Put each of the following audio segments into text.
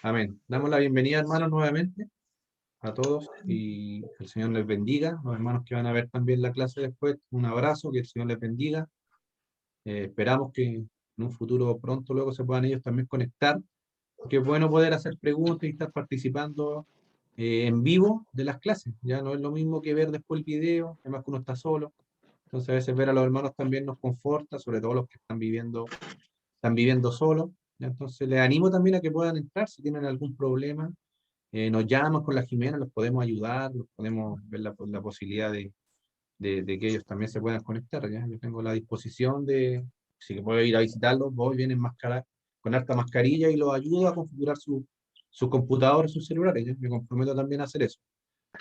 Amén. Damos la bienvenida, hermanos, nuevamente a todos y que el Señor les bendiga. Los hermanos que van a ver también la clase después, un abrazo, que el Señor les bendiga. Esperamos que en un futuro pronto luego se puedan ellos también conectar, porque es bueno poder hacer preguntas y estar participando en vivo de las clases. Ya no es lo mismo que ver después el video, además que uno está solo. Entonces a veces ver a los hermanos también nos conforta, sobre todo los que están viviendo solos. ¿Ya? Entonces les animo también a que puedan entrar si tienen algún problema. Nos llaman con la Jimena, los podemos ayudar, los podemos ver la posibilidad de que ellos también se puedan conectar. ¿Ya? Yo tengo la disposición de, si que puedo ir a visitarlos, voy, vienen con harta mascarilla y los ayudo a configurar sus computadores, sus celulares. ¿Ya? Me comprometo también a hacer eso.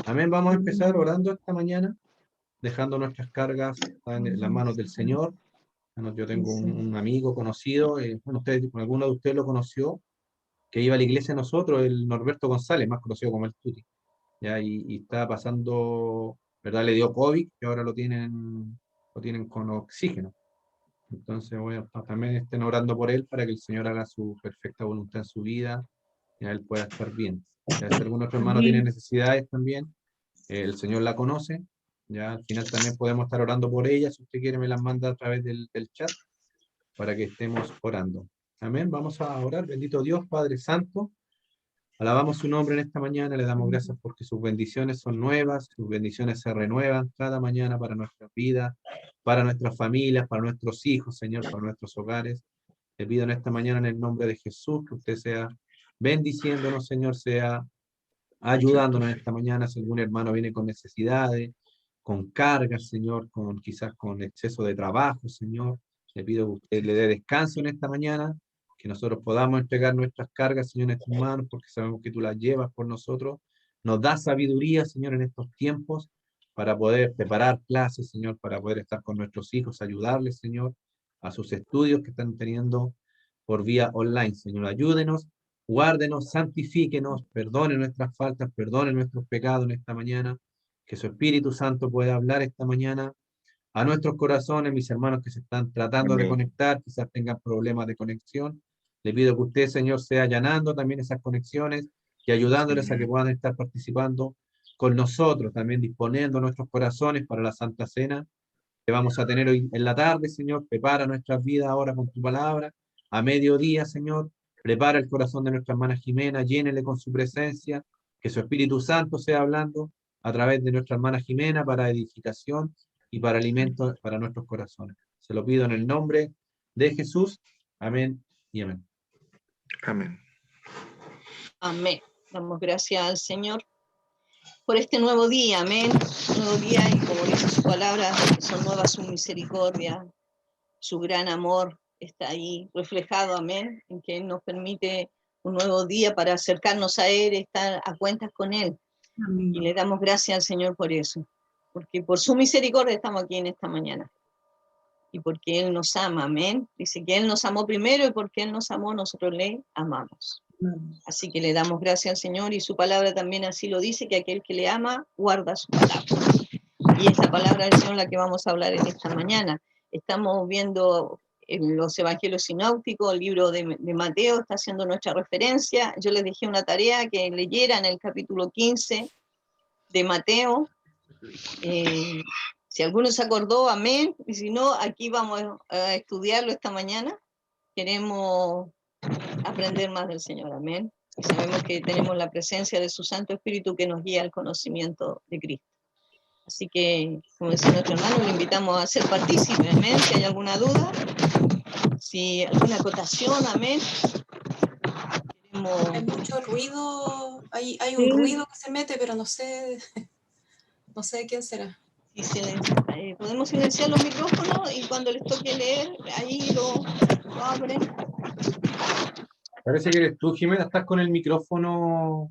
Amén. Vamos a empezar orando esta mañana, dejando nuestras cargas en las manos del Señor. Bueno, yo tengo un amigo conocido, bueno, alguno de ustedes lo conoció, que iba a la iglesia de nosotros, el Norberto González, más conocido como el Tuti, ¿ya? Y está pasando, ¿verdad? Le dio COVID, que ahora lo tienen con oxígeno. Entonces, bueno, también estén orando por él para que el Señor haga su perfecta voluntad en su vida y a él pueda estar bien. Ya si algún otro hermano tiene necesidades también, el Señor la conoce, ya al final también podemos estar orando por ella, si usted quiere me las manda a través del chat para que estemos orando. Amén, vamos a orar. Bendito Dios, Padre Santo, alabamos su nombre en esta mañana, le damos gracias porque sus bendiciones son nuevas, sus bendiciones se renuevan cada mañana para nuestras vidas, para nuestras familias, para nuestros hijos, Señor, para nuestros hogares. Le pido en esta mañana en el nombre de Jesús que usted sea bendiciéndonos, Señor, sea ayudándonos en esta mañana si algún hermano viene con necesidades, con cargas, Señor, quizás con exceso de trabajo, Señor. Le pido que usted le dé descanso en esta mañana, que nosotros podamos entregar nuestras cargas, Señor, en tus manos, porque sabemos que tú las llevas por nosotros. Nos da sabiduría, Señor, en estos tiempos, para poder preparar clases, Señor, para poder estar con nuestros hijos, ayudarles, Señor, a sus estudios que están teniendo por vía online. Señor, ayúdenos, guárdenos, santifíquenos, perdone nuestras faltas, perdone nuestros pecados en esta mañana, que su Espíritu Santo pueda hablar esta mañana a nuestros corazones, mis hermanos que se están tratando de Amén. conectar, quizás tengan problemas de conexión. Le pido que usted, Señor, sea allanando también esas conexiones y ayudándoles a que puedan estar participando con nosotros, también disponiendo nuestros corazones para la Santa Cena que vamos a tener hoy en la tarde, Señor. Prepara nuestras vidas ahora con tu palabra. A mediodía, Señor, prepara el corazón de nuestra hermana Jimena, llénele con su presencia, que su Espíritu Santo sea hablando a través de nuestra hermana Jimena para edificación y para alimento para nuestros corazones. Se lo pido en el nombre de Jesús. Amén y amén. Amén. Amén. Damos gracias al Señor por este nuevo día, amén. Nuevo día, y como dice su palabra, son nuevas su misericordia, su gran amor está ahí reflejado, amén, en que Él nos permite un nuevo día para acercarnos a Él, estar a cuentas con Él. Amén. Y le damos gracias al Señor por eso, porque por su misericordia estamos aquí en esta mañana. Y porque Él nos ama, amén. Dice que Él nos amó primero y porque Él nos amó, nosotros le amamos. Así que le damos gracias al Señor y su palabra también así lo dice, que aquel que le ama guarda su palabra. Y esta palabra del Señor la que vamos a hablar en esta mañana. Estamos viendo en los evangelios sinópticos, el libro de Mateo está haciendo nuestra referencia. Yo les dejé una tarea que leyeran el capítulo 15 de Mateo. Si alguno se acordó, amén. Y si no, aquí vamos a estudiarlo esta mañana. Queremos aprender más del Señor, amén. Y sabemos que tenemos la presencia de su Santo Espíritu que nos guía al conocimiento de Cristo. Así que, como decía nuestro hermano, le invitamos a ser partícipe, amén. Si hay alguna duda, si alguna acotación, amén. Hay mucho ruido, hay un ruido que se mete, pero no sé de quién será. Podemos silenciar los micrófonos y cuando les toque leer, ahí lo abren. Parece que eres tú, Jimena, estás con el micrófono.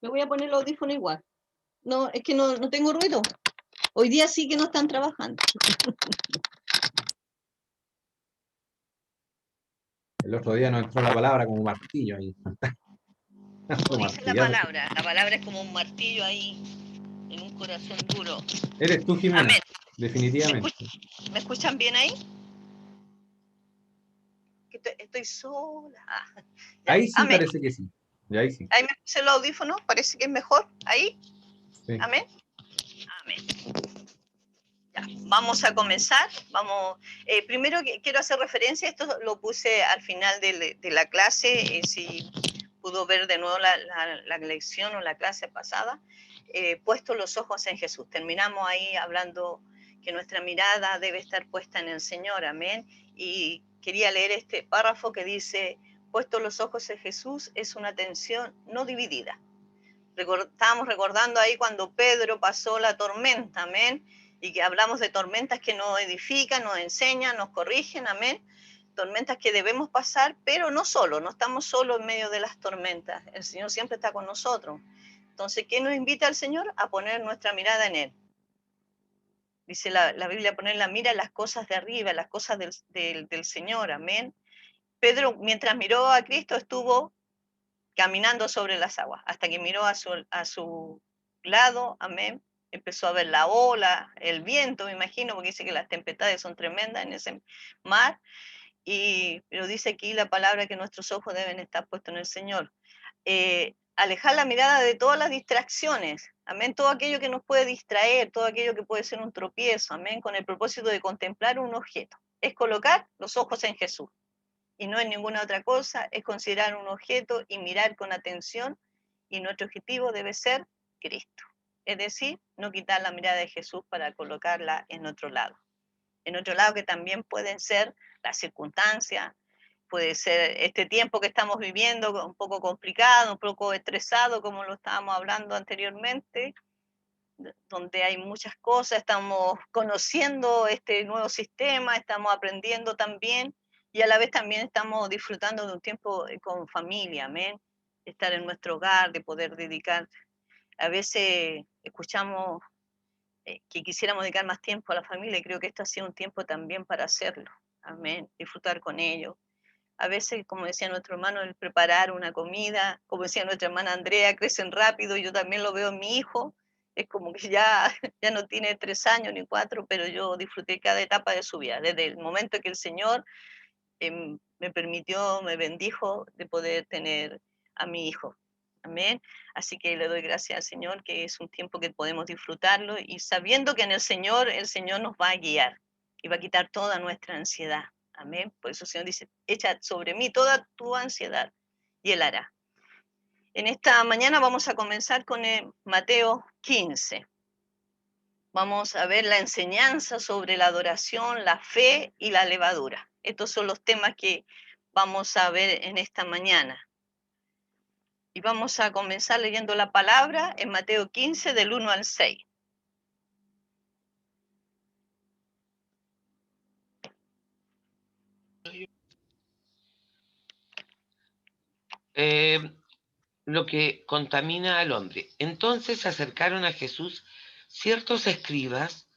Me voy a poner el audífono igual. No, es que no tengo ruido. Hoy día sí que no están trabajando. El otro día nos entró la palabra como martillo ahí. Como dice la palabra es como un martillo ahí en un corazón duro. Eres tú, Jimena. Amén. Definitivamente. ¿Me escuchan bien ahí? Estoy sola. Ahí sí Amén. parece que sí. Y ahí sí. Ahí me puse el audífono, parece que es mejor. Ahí, Sí. amén. Amén. Ya, vamos a comenzar. Vamos. Primero quiero hacer referencia, esto lo puse al final de la clase, si pudo ver de nuevo la lección o la clase pasada, puesto los ojos en Jesús. Terminamos ahí hablando que nuestra mirada debe estar puesta en el Señor, amén. Y quería leer este párrafo que dice, puesto los ojos en Jesús es una atención no dividida. Estábamos recordando ahí cuando Pedro pasó la tormenta, amén, y que hablamos de tormentas que nos edifican, nos enseñan, nos corrigen, amén, tormentas que debemos pasar, pero no solo, no estamos solos en medio de las tormentas, el Señor siempre está con nosotros. Entonces, ¿qué nos invita el Señor? A poner nuestra mirada en Él. Dice la Biblia, poner la mira en las cosas de arriba, en las cosas del Señor, amén. Pedro, mientras miró a Cristo, estuvo caminando sobre las aguas, hasta que miró a su lado, amén, empezó a ver la ola, el viento, me imagino, porque dice que las tempestades son tremendas en ese mar, pero dice aquí la palabra que nuestros ojos deben estar puestos en el Señor. Alejar la mirada de todas las distracciones, amén, todo aquello que nos puede distraer, todo aquello que puede ser un tropiezo, amén, con el propósito de contemplar un objeto, es colocar los ojos en Jesús. Y no en ninguna otra cosa, es considerar un objeto y mirar con atención, y nuestro objetivo debe ser Cristo. Es decir, no quitar la mirada de Jesús para colocarla en otro lado. En otro lado que también pueden ser las circunstancias, puede ser este tiempo que estamos viviendo un poco complicado, un poco estresado, como lo estábamos hablando anteriormente, donde hay muchas cosas, estamos conociendo este nuevo sistema, estamos aprendiendo también, y a la vez también estamos disfrutando de un tiempo con familia, amén, estar en nuestro hogar, de poder dedicar. A veces escuchamos que quisiéramos dedicar más tiempo a la familia, y creo que esto ha sido un tiempo también para hacerlo, amén, disfrutar con ellos. A veces, como decía nuestro hermano, el preparar una comida, como decía nuestra hermana Andrea, crecen rápido, yo también lo veo en mi hijo, es como que ya, ya no tiene 3 años ni 4, pero yo disfruté cada etapa de su vida, desde el momento que el Señor me permitió, me bendijo de poder tener a mi hijo. Amén. Así que le doy gracias al Señor, que es un tiempo que podemos disfrutarlo y sabiendo que en el Señor nos va a guiar y va a quitar toda nuestra ansiedad. Amén. Por eso el Señor dice, echa sobre mí toda tu ansiedad y Él hará. En esta mañana vamos a comenzar con Mateo 15. Vamos a ver la enseñanza sobre la adoración, la fe y la levadura. Estos son los temas que vamos a ver en esta mañana. Y vamos a comenzar leyendo la palabra en Mateo 15, del 1 al 6. Lo que contamina al hombre. Entonces se acercaron a Jesús ciertos escribas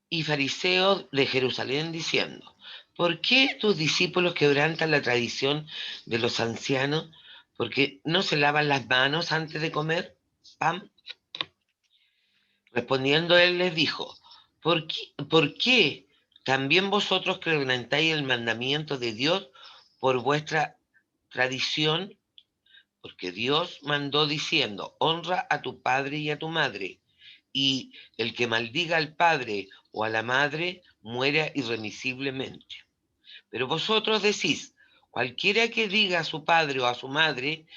y fariseos de Jerusalén diciendo, ¿por qué tus discípulos quebrantan la tradición de los ancianos? ¿Porque no se lavan las manos antes de comer pan? Respondiendo él les dijo, ¿por qué también vosotros quebrantáis el mandamiento de Dios por vuestra tradición? Porque Dios mandó diciendo, honra a tu padre y a tu madre, y el que maldiga al padre o a la madre muera irremisiblemente. Pero vosotros decís, cualquiera que diga a su padre o a su madre,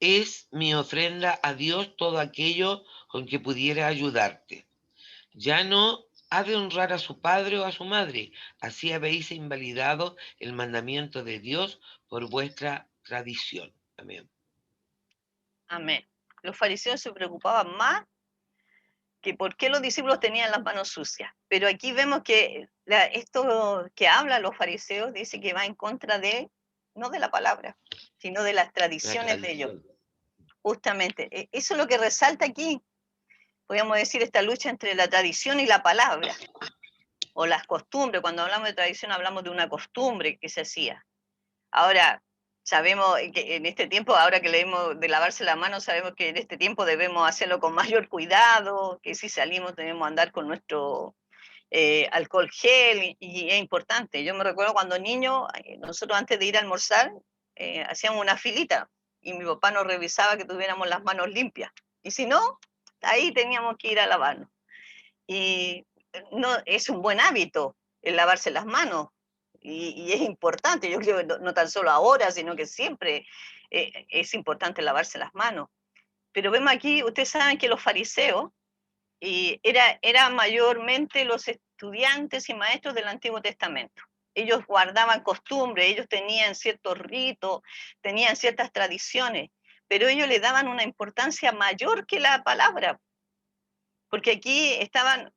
es mi ofrenda a Dios todo aquello con que pudiera ayudarte. Ya no ha de honrar a su padre o a su madre, así habéis invalidado el mandamiento de Dios por vuestra tradición. Amén. Amén. Los fariseos se preocupaban más que por qué los discípulos tenían las manos sucias. Pero aquí vemos que esto que hablan los fariseos dice que va en contra no de la palabra, sino de las tradiciones de ellos. Justamente, eso es lo que resalta aquí. Podríamos decir esta lucha entre la tradición y la palabra, o las costumbres. Cuando hablamos de tradición hablamos de una costumbre que se hacía. Ahora, sabemos que en este tiempo, ahora que leemos de lavarse la mano, sabemos que en este tiempo debemos hacerlo con mayor cuidado, que si salimos debemos andar con nuestro alcohol gel, y es importante. Yo me recuerdo cuando niño, nosotros antes de ir a almorzar, hacíamos una filita y mi papá nos revisaba que tuviéramos las manos limpias. Y si no, ahí teníamos que ir a lavarnos. Y no, es un buen hábito el lavarse las manos. Y es importante, yo creo que no tan solo ahora, sino que siempre es importante lavarse las manos. Pero vemos aquí, ustedes saben que los fariseos era mayormente los estudiantes y maestros del Antiguo Testamento. Ellos guardaban costumbres, ellos tenían ciertos ritos, tenían ciertas tradiciones, pero ellos le daban una importancia mayor que la palabra, porque aquí estaban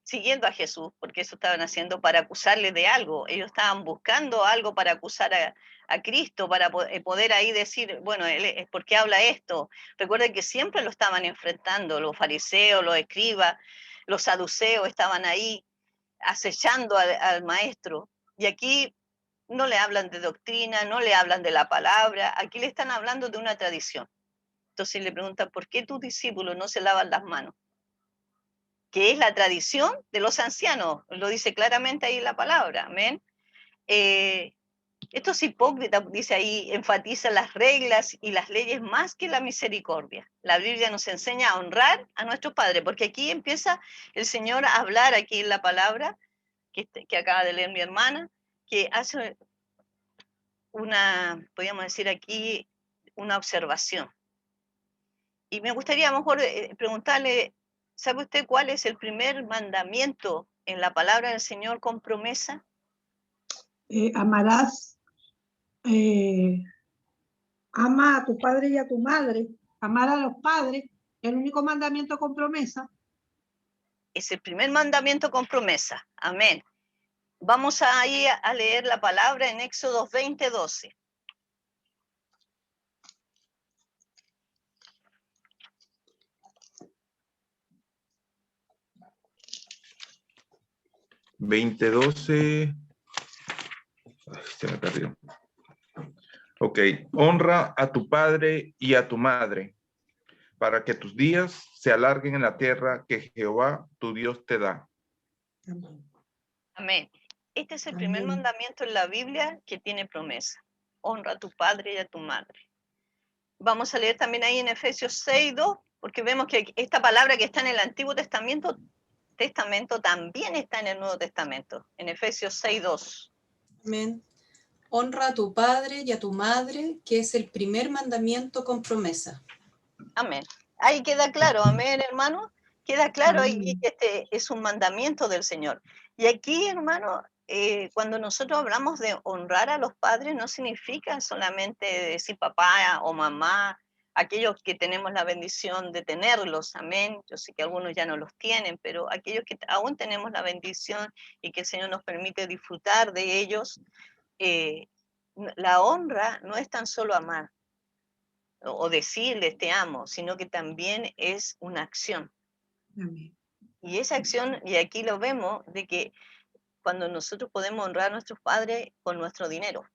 siguiendo a Jesús, porque eso estaban haciendo para acusarle de algo. Ellos estaban buscando algo para acusar a Cristo, para poder ahí decir, bueno, ¿por qué habla esto? Recuerden que siempre lo estaban enfrentando, los fariseos, los escribas, los saduceos estaban ahí acechando al maestro. Y aquí no le hablan de doctrina, no le hablan de la palabra, aquí le están hablando de una tradición. Entonces le preguntan, ¿por qué tus discípulos no se lavan las manos? Que es la tradición de los ancianos, lo dice claramente ahí la palabra, amén. Estos hipócritas, dice ahí, enfatizan las reglas y las leyes más que la misericordia. La Biblia nos enseña a honrar a nuestros padres, porque aquí empieza el Señor a hablar aquí en la palabra que acaba de leer mi hermana, que hace una, podríamos decir aquí, una observación. Y me gustaría a lo mejor preguntarle, ¿sabe usted cuál es el primer mandamiento en la palabra del Señor con promesa? Amarás, ama a tu padre y a tu madre, amar a los padres, el único mandamiento con promesa. Es el primer mandamiento con promesa, amén. Vamos ahí a leer la palabra en Éxodo 20:12. Se me perdió. Ok, honra a tu padre y a tu madre, para que tus días se alarguen en la tierra que Jehová tu Dios te da. Amén. Este es el primer mandamiento en la Biblia que tiene promesa. Honra a tu padre y a tu madre. Vamos a leer también ahí en Efesios 6:2, porque vemos que esta palabra que está en el Antiguo Testamento también está en el Nuevo Testamento, en Efesios 6:2. Amén. Honra a tu padre y a tu madre, que es el primer mandamiento con promesa. Amén. Ahí queda claro, amén, hermano. Queda claro ahí que este es un mandamiento del Señor. Y aquí, hermano, cuando nosotros hablamos de honrar a los padres, no significa solamente decir papá o mamá, aquellos que tenemos la bendición de tenerlos, amén. Yo sé que algunos ya no los tienen, pero aquellos que aún tenemos la bendición y que el Señor nos permite disfrutar de ellos, la honra no es tan solo amar o decirles te amo, sino que también es una acción. Amén. Y esa acción, y aquí lo vemos, de que cuando nosotros podemos honrar a nuestros padres con nuestro dinero,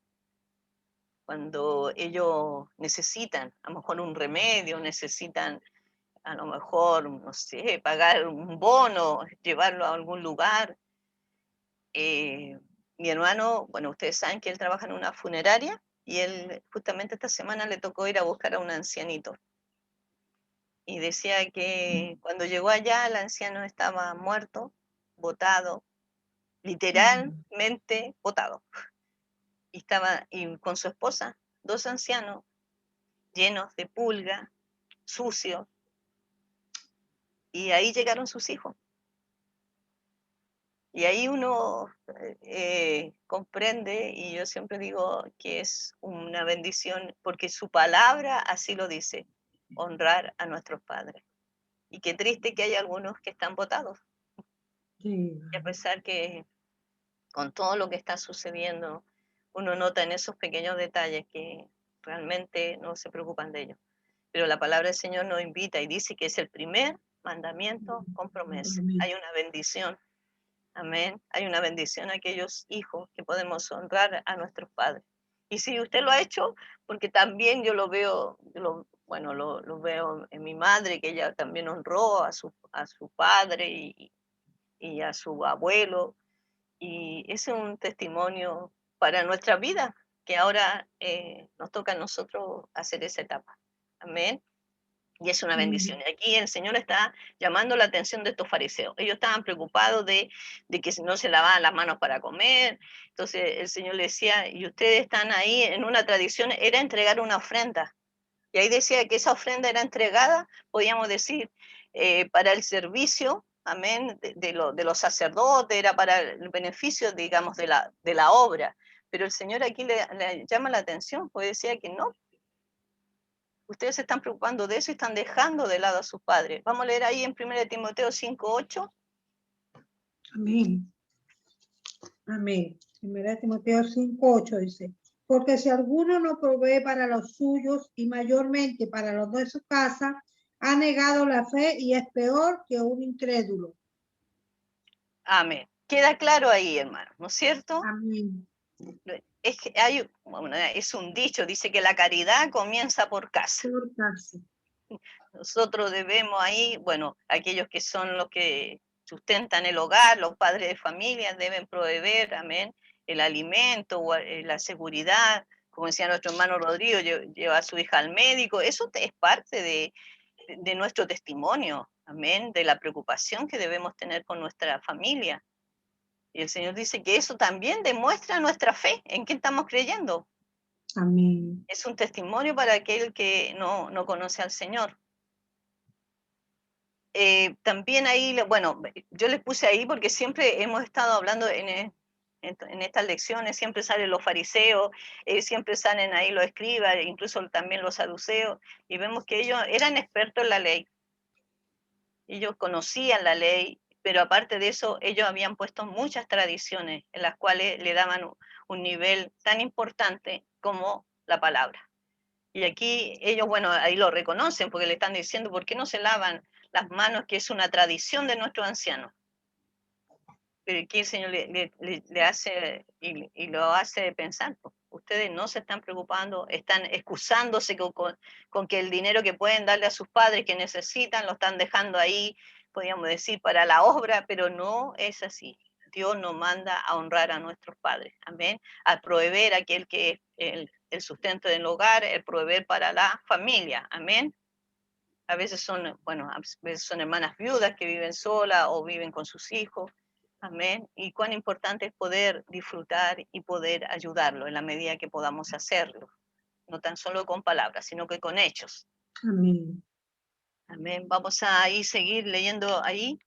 cuando ellos necesitan a lo mejor un remedio, necesitan a lo mejor, no sé, pagar un bono, llevarlo a algún lugar. Mi hermano, bueno, ustedes saben que él trabaja en una funeraria y él justamente esta semana le tocó ir a buscar a un ancianito. Y decía que cuando llegó allá el anciano estaba muerto, botado, literalmente botado. Y estaba con su esposa, dos ancianos llenos de pulga, sucios. Y ahí llegaron sus hijos. Y ahí uno comprende, y yo siempre digo que es una bendición, porque su palabra así lo dice, honrar a nuestros padres. Y qué triste que hay algunos que están botados. Sí. Y a pesar que con todo lo que está sucediendo, uno nota en esos pequeños detalles que realmente no se preocupan de ellos. Pero la palabra del Señor nos invita y dice que es el primer mandamiento con promesa. Hay una bendición. Amén. Hay una bendición a aquellos hijos que podemos honrar a nuestros padres. Y si usted lo ha hecho, porque también yo lo veo, lo veo en mi madre, que ella también honró a su padre y a su abuelo. Y ese es un testimonio para nuestra vida, que ahora nos toca a nosotros hacer esa etapa. Amén. Y es una bendición. Y aquí el Señor está llamando la atención de estos fariseos. Ellos estaban preocupados de que no se lavaban las manos para comer. Entonces el Señor les decía, y ustedes están ahí en una tradición, era entregar una ofrenda. Y ahí decía que esa ofrenda era entregada, podríamos decir, para el servicio, amén, de los sacerdotes, era para el beneficio, digamos, de la obra. Pero el Señor aquí le llama la atención, porque decía que no, ustedes se están preocupando de eso y están dejando de lado a sus padres. Vamos a leer ahí en 1 Timoteo 5:8. Amén. Amén. 1 Timoteo 5:8 dice, porque si alguno no provee para los suyos y mayormente para los de su casa, ha negado la fe y es peor que un incrédulo. Amén. Queda claro ahí, hermano, ¿no es cierto? Amén. Es que es un dicho, dice que la caridad comienza por casa. Por casa. Nosotros debemos ahí, bueno, aquellos que son los que sustentan el hogar, los padres de familia deben proveer, amén, el alimento, o la seguridad, como decía nuestro hermano Rodrigo, lleva a su hija al médico, eso es parte de nuestro testimonio, amén, de la preocupación que debemos tener con nuestra familia. Y el Señor dice que eso también demuestra nuestra fe, en qué estamos creyendo. Amén. Es un testimonio para aquel que no conoce al Señor. También ahí, bueno, yo les puse ahí porque siempre hemos estado hablando en estas lecciones, siempre salen los fariseos, siempre salen ahí los escribas, incluso también los saduceos, y vemos que ellos eran expertos en la ley. Ellos conocían la ley, pero aparte de eso, ellos habían puesto muchas tradiciones en las cuales le daban un nivel tan importante como la palabra. Y aquí ellos, bueno, ahí lo reconocen porque le están diciendo, ¿por qué no se lavan las manos, que es una tradición de nuestros ancianos? Pero aquí el Señor le hace y lo hace pensar, pues, ustedes no se están preocupando, están excusándose con que el dinero que pueden darle a sus padres que necesitan, lo están dejando ahí, podríamos decir, para la obra, pero no es así. Dios nos manda a honrar a nuestros padres, amén, a proveer aquel que es el sustento del hogar, el proveer para la familia, amén. A veces son, bueno, a veces son hermanas viudas que viven solas o viven con sus hijos, amén. Y cuán importante es poder disfrutar y poder ayudarlo en la medida que podamos hacerlo, no tan solo con palabras, sino que con hechos. Amén. Amén. Vamos a ir seguir leyendo ahí.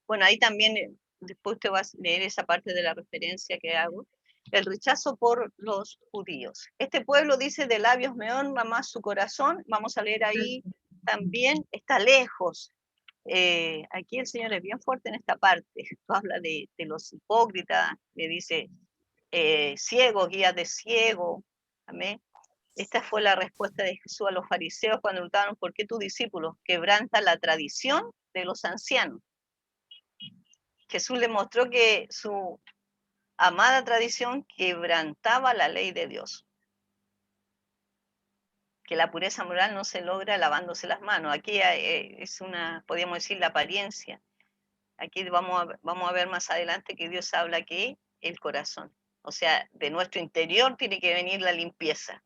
Bueno, ahí también, después usted va a leer esa parte de la referencia que hago. El rechazo por los judíos. Este pueblo, dice, de labios me honra más su corazón. Vamos a leer ahí también, está lejos. Aquí el Señor es bien fuerte en esta parte. Habla de los hipócritas, le dice, ciegos, guías de ciego. Amén. Esta fue la respuesta de Jesús a los fariseos cuando preguntaron, ¿por qué tus discípulos quebrantan la tradición de los ancianos? Jesús le mostró que su amada tradición quebrantaba la ley de Dios. Que la pureza moral no se logra lavándose las manos. Aquí es podríamos decir, la apariencia. Aquí vamos a ver más adelante que Dios habla que el corazón. O sea, de nuestro interior tiene que venir la limpieza.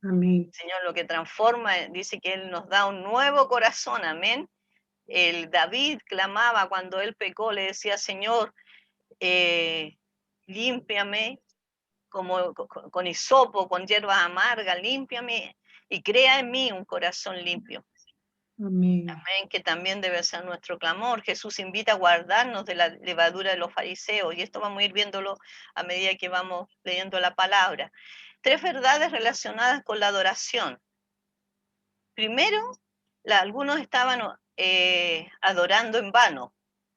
Amén. El Señor lo que transforma, dice que Él nos da un nuevo corazón, amén. El David clamaba cuando él pecó, le decía, Señor, límpiame con hisopo, con hierbas amargas, límpiame y crea en mí un corazón limpio. Amén. Amén, que también debe ser nuestro clamor. Jesús invita a guardarnos de la levadura de los fariseos, y esto vamos a ir viéndolo a medida que vamos leyendo la palabra. 3 verdades relacionadas con la adoración. Primero, algunos estaban adorando en vano.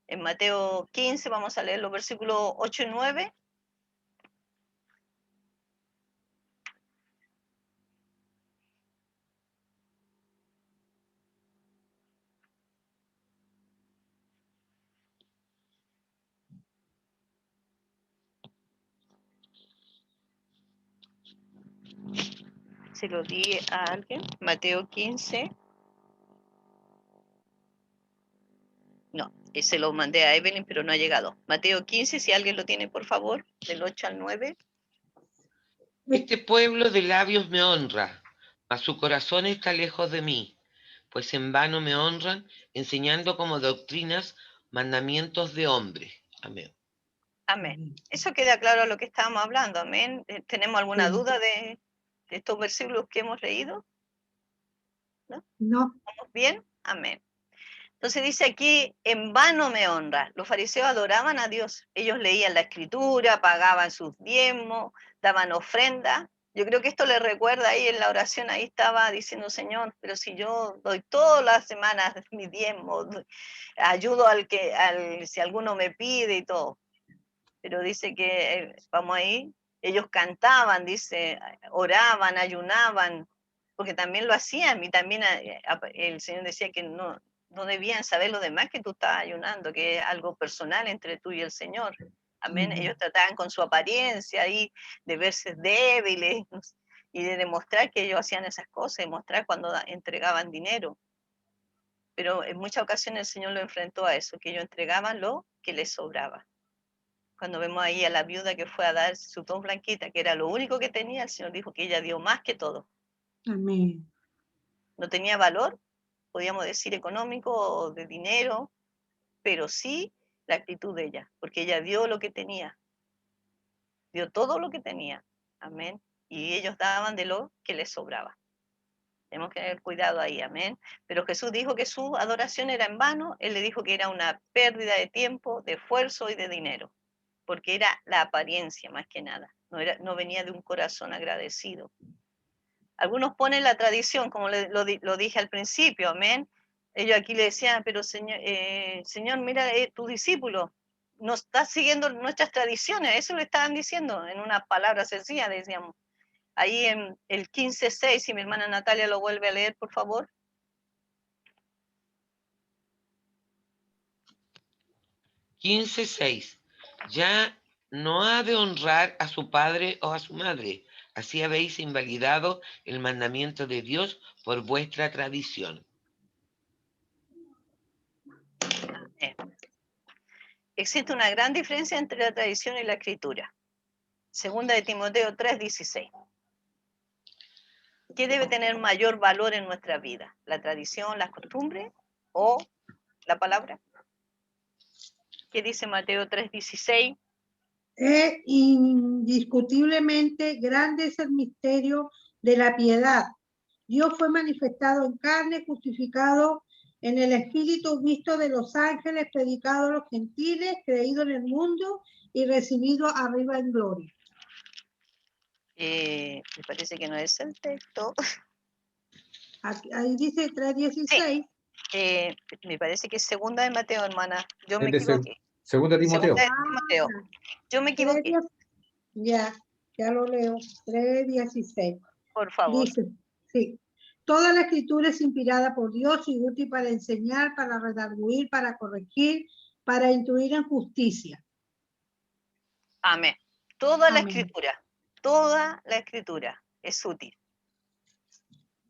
En Mateo 15, vamos a leer los versículos 8 y 9. Se lo di a alguien. Mateo 15. No, se lo mandé a Evelyn, pero no ha llegado. Mateo 15, si alguien lo tiene, por favor, del 8 al 9. Este pueblo de labios me honra, mas su corazón está lejos de mí, pues en vano me honran, enseñando como doctrinas mandamientos de hombres. Amén. Amén. Eso queda claro a lo que estábamos hablando. Amén. ¿Tenemos alguna Sí. duda de estos versículos que hemos leído? No, ¿Estamos bien? Amén. Entonces dice aquí, en vano me honra. Los fariseos adoraban a Dios. Ellos leían la escritura, pagaban sus diezmos, daban ofrenda. Yo creo que esto les recuerda ahí en la oración, ahí estaba diciendo, Señor, pero si yo doy todas las semanas mi diezmo, ayudo si alguno me pide y todo. Pero dice que, vamos ahí, ellos cantaban, dice, oraban, ayunaban, porque también lo hacían, y también el Señor decía que no debían saber los demás que tú estabas ayunando, que es algo personal entre tú y el Señor. Amén. Ellos trataban con su apariencia ahí de verse débiles y de demostrar que ellos hacían esas cosas, demostrar cuando entregaban dinero. Pero en muchas ocasiones el Señor lo enfrentó a eso, que ellos entregaban lo que les sobraba. Cuando vemos ahí a la viuda que fue a dar su dos blanquita, que era lo único que tenía, el Señor dijo que ella dio más que todo. amén. No tenía valor, podríamos decir económico o de dinero, pero sí la actitud de ella, porque ella dio lo que tenía, dio todo lo que tenía. Amén. Y ellos daban de lo que les sobraba. Tenemos que tener cuidado ahí, amén. Pero Jesús dijo que su adoración era en vano, Él le dijo que era una pérdida de tiempo, de esfuerzo y de dinero, porque era la apariencia más que nada, no venía de un corazón agradecido. Algunos ponen la tradición, como lo dije al principio, amén. Ellos aquí le decían, pero Señor, mira, tu discípulo no está siguiendo nuestras tradiciones, eso le estaban diciendo en una palabra sencilla, decíamos. Ahí en el 15:6, si mi hermana Natalia lo vuelve a leer, por favor. 15:6. Ya no ha de honrar a su padre o a su madre. Así habéis invalidado el mandamiento de Dios por vuestra tradición. Existe una gran diferencia entre la tradición y la escritura. Segunda de Timoteo 3:16. ¿Qué debe tener mayor valor en nuestra vida? ¿La tradición, las costumbres o la palabra? ¿Qué dice Mateo 3:16? Es indiscutiblemente grande es el misterio de la piedad. Dios fue manifestado en carne, justificado en el Espíritu, visto de los ángeles, predicado a los gentiles, creído en el mundo y recibido arriba en gloria. Me parece que no es el texto. Aquí, ahí dice 3:16. Me parece que es segunda de Mateo, hermana. Yo me Es de equivoqué. Segunda Timoteo. Segunda de Timoteo. Yo me equivoqué. Ya lo leo. 3:16. Por favor. Dice, sí. Toda la escritura es inspirada por Dios y útil para enseñar, para redarguir, para corregir, para instruir en justicia. Amén. Toda la Amén. escritura es útil.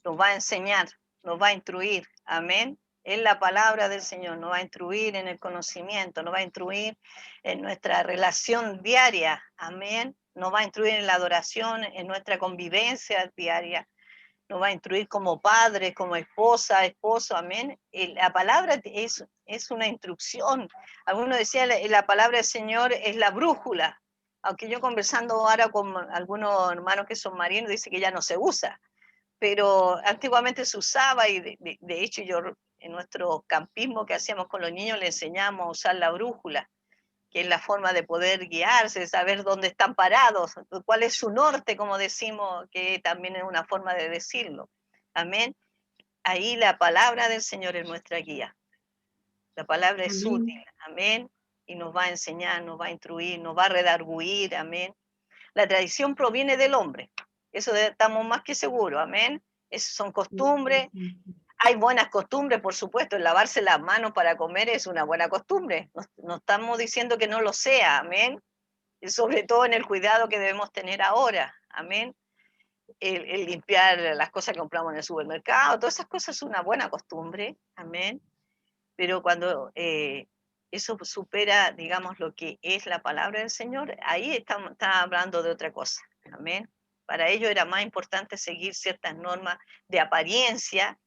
Nos va a enseñar, nos va a instruir. Amén. Es la palabra del Señor, nos va a instruir en el conocimiento, nos va a instruir en nuestra relación diaria. Amén. Nos va a instruir en la adoración, en nuestra convivencia diaria. Nos va a instruir como padre, como esposa, esposo. Amén. La palabra es una instrucción. Algunos decían la palabra del Señor es la brújula. Aunque yo conversando ahora con algunos hermanos que son marinos, dice que ya no se usa, pero antiguamente se usaba y de hecho yo en nuestro campismo que hacíamos con los niños le enseñamos a usar la brújula, que es la forma de poder guiarse, saber dónde están parados, cuál es su norte, como decimos, que también es una forma de decirlo. Amén. Ahí la palabra del Señor es nuestra guía. La palabra es Amén. útil. Amén. Y nos va a enseñar, nos va a instruir, nos va a redarguir. Amén. La tradición proviene del hombre. Eso estamos más que seguros. Amén. Son costumbres. Hay buenas costumbres, por supuesto. El lavarse las manos para comer es una buena costumbre. No estamos diciendo que no lo sea. Amén. Y sobre todo en el cuidado que debemos tener ahora. Amén. El limpiar las cosas que compramos en el supermercado, todas esas cosas es una buena costumbre. Amén. Pero cuando eso supera, digamos, lo que es la palabra del Señor, ahí está hablando de otra cosa. Amén. Para ellos era más importante seguir ciertas normas de apariencia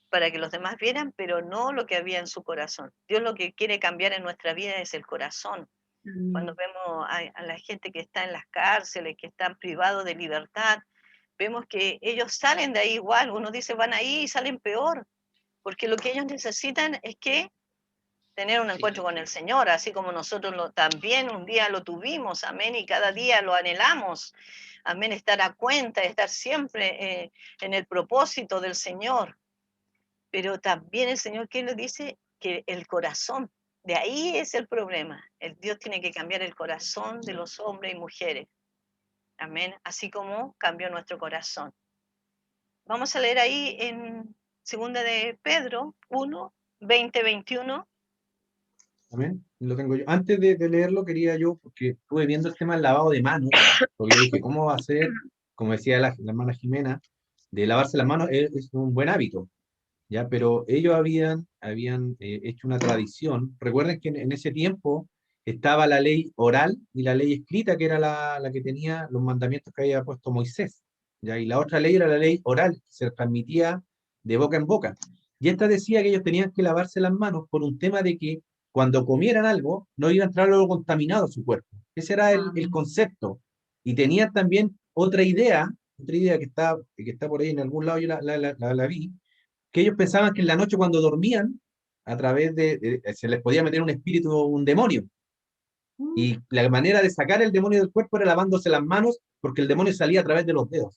para que los demás vieran, pero no lo que había en su corazón. Dios lo que quiere cambiar en nuestra vida es el corazón. Cuando vemos a la gente que está en las cárceles, que están privados de libertad, vemos que ellos salen de ahí igual. Uno dice, van ahí y salen peor, porque lo que ellos necesitan es que tener un encuentro con el Señor, así como nosotros también un día lo tuvimos, amén, y cada día lo anhelamos, amén, estar a cuenta, estar siempre en el propósito del Señor. Pero también el Señor, ¿qué nos dice? Que el corazón, de ahí es el problema. El Dios tiene que cambiar el corazón de los hombres y mujeres. Amén. Así como cambió nuestro corazón. Vamos a leer ahí en 2 de Pedro 1, 20, 21. Amén. Lo tengo yo. Antes de leerlo, quería yo, porque estuve viendo el tema del lavado de manos, porque yo dije, ¿cómo va a ser? Como decía la hermana Jimena, de lavarse las manos es un buen hábito, ¿ya? Pero ellos habían hecho una tradición. Recuerden que en ese tiempo estaba la ley oral y la ley escrita, que era la que tenía los mandamientos que había puesto Moisés, ¿ya? Y la otra ley era la ley oral, que se transmitía de boca en boca. Y esta decía que ellos tenían que lavarse las manos por un tema de que cuando comieran algo, no iba a entrar algo contaminado a su cuerpo. Ese era el concepto. Y tenían también otra idea que está por ahí en algún lado, yo la vi, que ellos pensaban que en la noche cuando dormían, a través se les podía meter un espíritu o un demonio. Y la manera de sacar el demonio del cuerpo era lavándose las manos, porque el demonio salía a través de los dedos.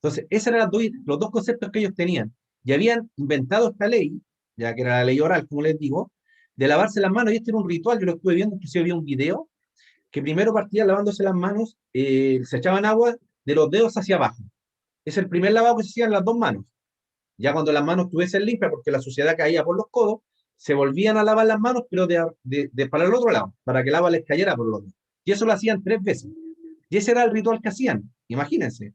Entonces, esos eran los dos conceptos que ellos tenían. Y habían inventado esta ley, ya que era la ley oral, como les digo, de lavarse las manos, y este era un ritual, yo lo estuve viendo, inclusive había un video, que primero partía lavándose las manos, se echaban agua de los dedos hacia abajo. Es el primer lavado que se hacía en las dos manos. Ya cuando las manos estuviesen limpias, porque la suciedad caía por los codos, se volvían a lavar las manos, pero para el otro lado, para que el agua les cayera por los dedos. Y eso lo hacían 3 veces. Y ese era el ritual que hacían, imagínense.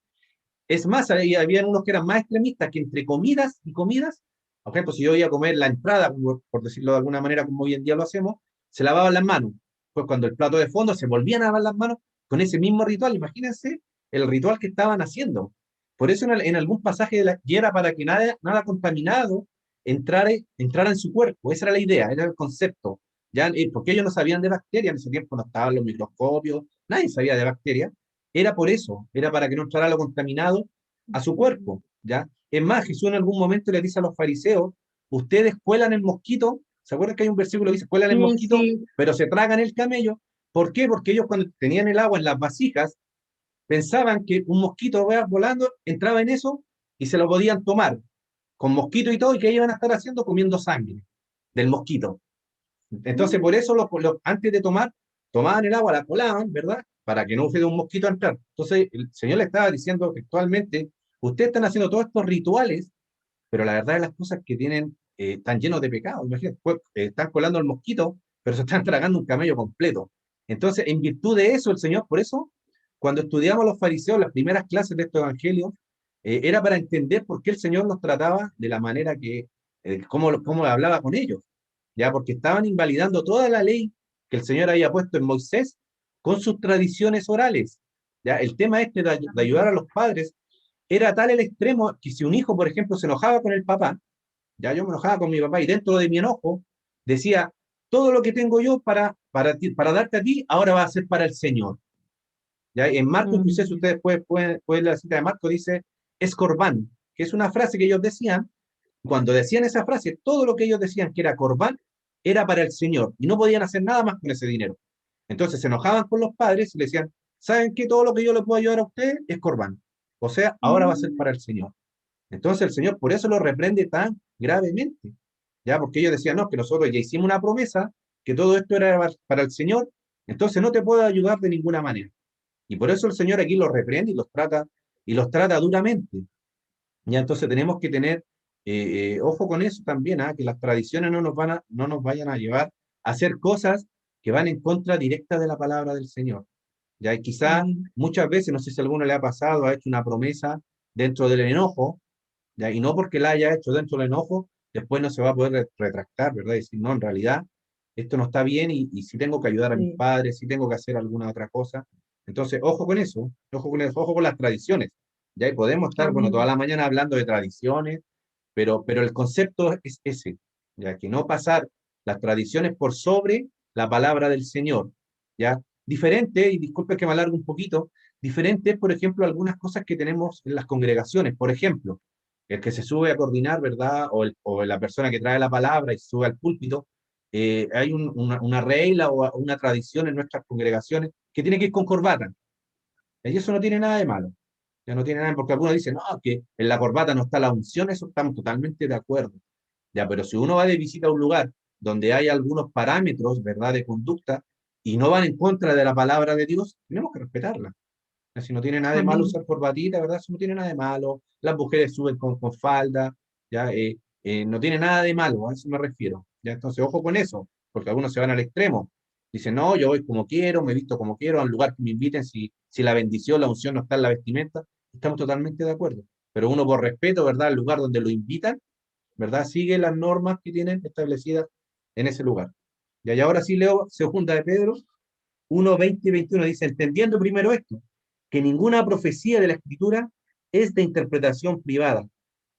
Es más, había unos que eran más extremistas, que entre comidas y comidas, por ejemplo, si yo iba a comer la entrada, por decirlo de alguna manera, como hoy en día lo hacemos, se lavaban las manos. Pues cuando el plato de fondo se volvían a lavar las manos con ese mismo ritual, imagínense el ritual que estaban haciendo. Por eso en algún pasaje y era para que nada contaminado entrara en su cuerpo. Esa era la idea, era el concepto. Ya, porque ellos no sabían de bacterias, en ese tiempo no estaban los microscopios, nadie sabía de bacterias. Era por eso, era para que no entrara lo contaminado a su cuerpo, ¿ya? Es más, Jesús en algún momento le dice a los fariseos, ustedes cuelan el mosquito, ¿se acuerdan que hay un versículo que dice, cuelan el mosquito, pero se tragan el camello? ¿Por qué? Porque ellos cuando tenían el agua en las vasijas, pensaban que un mosquito volando entraba en eso y se lo podían tomar, con mosquito y todo, y que iban a estar haciendo comiendo sangre del mosquito. Entonces, por eso antes de tomaban el agua, la colaban, ¿verdad? Para que no hubiera un mosquito a entrar. Entonces, el Señor le estaba diciendo textualmente, ustedes están haciendo todos estos rituales, pero la verdad es las cosas que tienen, están llenos de pecado. Imagínate, están colando el mosquito, pero se están tragando un camello completo. Entonces, en virtud de eso, el Señor, por eso, cuando estudiamos los fariseos, las primeras clases de estos evangelios, era para entender por qué el Señor los trataba de la manera que, cómo hablaba con ellos, ya, porque estaban invalidando toda la ley que el Señor había puesto en Moisés con sus tradiciones orales. Ya, el tema este de ayudar a los padres era tal el extremo que si un hijo, por ejemplo, se enojaba con el papá, ya yo me enojaba con mi papá y dentro de mi enojo decía, todo lo que tengo yo para darte a ti, ahora va a ser para el Señor. ¿Ya? En Marcos, inclusive, si ustedes pueden la cita de Marcos, dice, es corbán, que es una frase que ellos decían. Cuando decían esa frase, todo lo que ellos decían que era corbán, era para el Señor, y no podían hacer nada más con ese dinero. Entonces se enojaban con los padres y le decían, ¿saben qué? Todo lo que yo le puedo ayudar a ustedes es corbán. O sea, ahora va a ser para el Señor. Entonces el Señor por eso lo reprende tan gravemente. ¿Ya? Porque ellos decían, no, que nosotros ya hicimos una promesa, que todo esto era para el Señor, entonces no te puedo ayudar de ninguna manera. Y por eso el Señor aquí los reprende y los trata duramente. Ya, entonces tenemos que tener ojo con eso también, que las tradiciones no nos vayan a llevar a hacer cosas que van en contra directa de la palabra del Señor. Ya, y quizá muchas veces, no sé si a alguno le ha pasado, ha hecho una promesa dentro del enojo, ya, y no porque la haya hecho dentro del enojo, después no se va a poder retractar, ¿verdad? Y decir, no, en realidad esto no está bien y si tengo que ayudar a mis padres, si tengo que hacer alguna otra cosa, Entonces, ojo con eso, ojo con eso, ojo con las tradiciones. Ya y podemos estar, bueno, toda Amén. la mañana hablando de tradiciones, pero el concepto es ese, ya que no pasar las tradiciones por sobre la palabra del Señor, ya. Diferente, y disculpe que me alargue un poquito, diferente es, por ejemplo, algunas cosas que tenemos en las congregaciones. Por ejemplo, el que se sube a coordinar, ¿verdad? O la persona que trae la palabra y sube al púlpito, hay una regla o una tradición en nuestras congregaciones que tiene que ir con corbata. Y eso no tiene nada de malo. Ya no tiene nada, porque algunos dicen, no, que en la corbata no está la unción, eso estamos totalmente de acuerdo. Ya, pero si uno va de visita a un lugar donde hay algunos parámetros, ¿verdad?, de conducta y no van en contra de la palabra de Dios, tenemos que respetarla. Si no tiene nada de malo Amén. usar corbatita, ¿verdad? Eso no tiene nada de malo. Las mujeres suben con falda, ¿ya? No tiene nada de malo, a eso me refiero. ¿Ya? Entonces, ojo con eso, porque algunos se van al extremo. Dicen, no, yo voy como quiero, me visto como quiero, al lugar que me inviten, si la bendición, la unción no está en la vestimenta, estamos totalmente de acuerdo. Pero uno por respeto, ¿verdad?, al lugar donde lo invitan, ¿verdad?, sigue las normas que tienen establecidas en ese lugar. Y ahora sí leo Segunda de Pedro 1:20 y 21, dice, entendiendo primero esto, que ninguna profecía de la Escritura es de interpretación privada,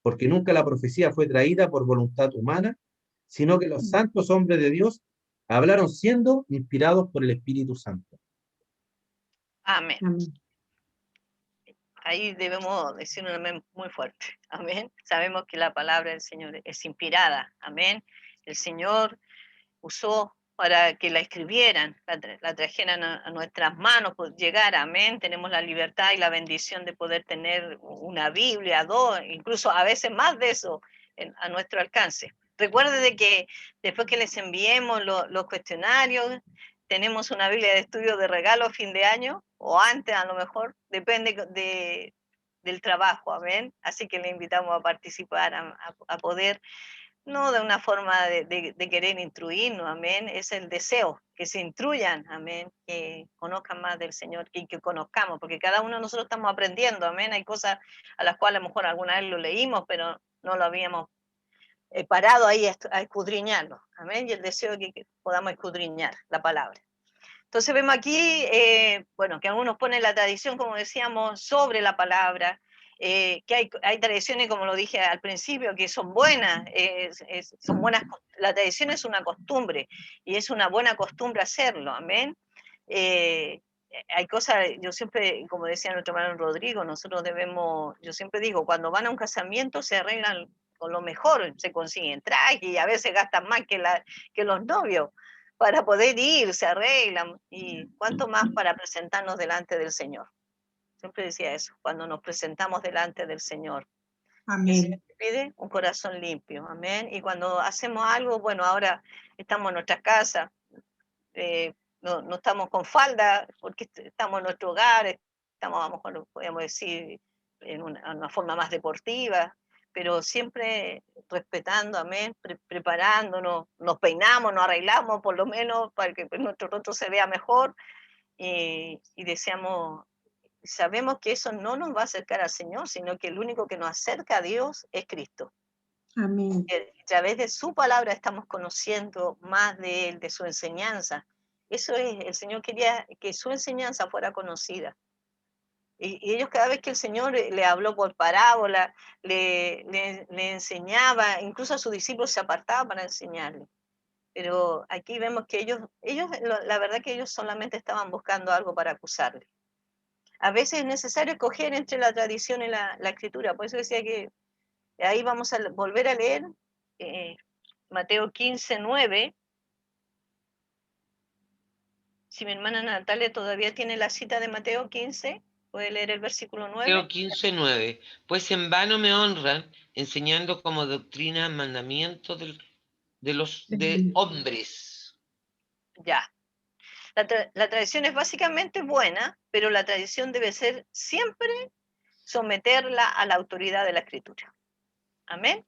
porque nunca la profecía fue traída por voluntad humana, sino que los santos hombres de Dios hablaron siendo inspirados por el Espíritu Santo. Amén. Amén. Ahí debemos decir un amén muy fuerte. Amén. Sabemos que la palabra del Señor es inspirada. Amén. El Señor usó para que la escribieran, la trajeran a nuestras manos, pues llegar, amén. Tenemos la libertad y la bendición de poder tener una Biblia, dos, incluso a veces más de eso a nuestro alcance. Recuerde de que después que les enviemos los cuestionarios, tenemos una Biblia de estudio de regalo a fin de año, o antes a lo mejor, depende del trabajo, amén. Así que le invitamos a participar, a poder no de una forma de querer instruirnos, amén, es el deseo, que se instruyan, amén, que conozcan más del Señor, que conozcamos, porque cada uno de nosotros estamos aprendiendo, amén, hay cosas a las cuales a lo mejor alguna vez lo leímos, pero no lo habíamos parado ahí a escudriñarlo, amén, y el deseo de que podamos escudriñar la palabra. Entonces vemos aquí, bueno, que algunos ponen la tradición, como decíamos, sobre la palabra, que hay tradiciones, como lo dije al principio, que son buenas, son buenas, la tradición es una costumbre, y es una buena costumbre hacerlo, amén. Hay cosas, yo siempre, como decía nuestro hermano Rodrigo, nosotros debemos, yo siempre digo, cuando van a un casamiento se arreglan con lo mejor, se consiguen trajes y a veces gastan más que los novios para poder ir, se arreglan, y cuánto más para presentarnos delante del Señor. Siempre decía eso, cuando nos presentamos delante del Señor. El Señor Amén. te pide un corazón limpio, amén. Y cuando hacemos algo, bueno, ahora estamos en nuestras casas, no estamos con falda, porque estamos en nuestro hogar, estamos, a lo mejor, podríamos decir, en una forma más deportiva, pero siempre respetando, amén, preparándonos, nos peinamos, nos arreglamos, por lo menos para que nuestro rostro se vea mejor, y deseamos, sabemos que eso no nos va a acercar al Señor, sino que el único que nos acerca a Dios es Cristo. Amén. A través de su palabra estamos conociendo más de Él, de su enseñanza. Eso es, el Señor quería que su enseñanza fuera conocida. Y ellos, cada vez que el Señor le habló por parábola, le enseñaba, incluso a sus discípulos se apartaba para enseñarle. Pero aquí vemos que la verdad que ellos solamente estaban buscando algo para acusarle. A veces es necesario escoger entre la tradición y la escritura. Por eso decía que ahí vamos a volver a leer Mateo 15:9. Si mi hermana Natalia todavía tiene la cita de Mateo 15, puede leer el versículo 9. Mateo 15:9. Pues en vano me honran, enseñando como doctrina mandamientos de hombres. Ya. La tradición es básicamente buena, pero la tradición debe ser siempre someterla a la autoridad de la escritura. Amén.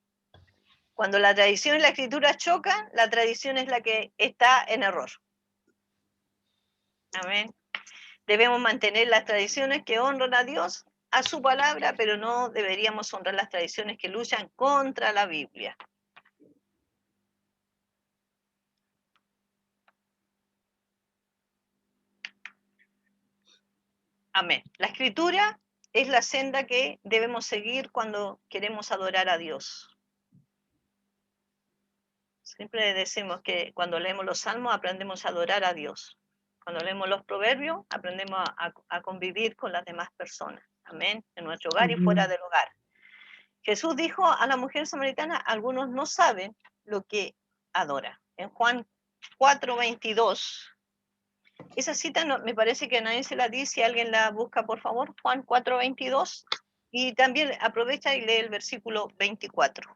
Cuando la tradición y la escritura chocan, la tradición es la que está en error. Amén. Debemos mantener las tradiciones que honran a Dios, a su palabra, pero no deberíamos honrar las tradiciones que luchan contra la Biblia. Amén. La escritura es la senda que debemos seguir cuando queremos adorar a Dios. Siempre decimos que cuando leemos los salmos aprendemos a adorar a Dios. Cuando leemos los proverbios aprendemos a convivir con las demás personas. Amén. En nuestro hogar y fuera del hogar. Jesús dijo a la mujer samaritana, algunos no saben lo que adora. En Juan 4:22. Esa cita no, me parece que nadie se la dice, si alguien la busca, por favor, Juan 4:22. Y también aprovecha y lee el versículo 24.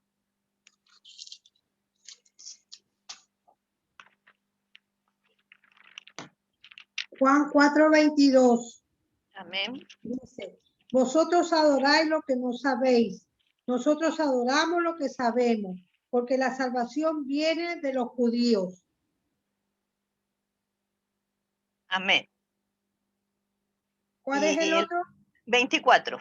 Juan 4:22. Amén. Dice, vosotros adoráis lo que no sabéis. Nosotros adoramos lo que sabemos, porque la salvación viene de los judíos. Amén. ¿Cuál es el otro? 24.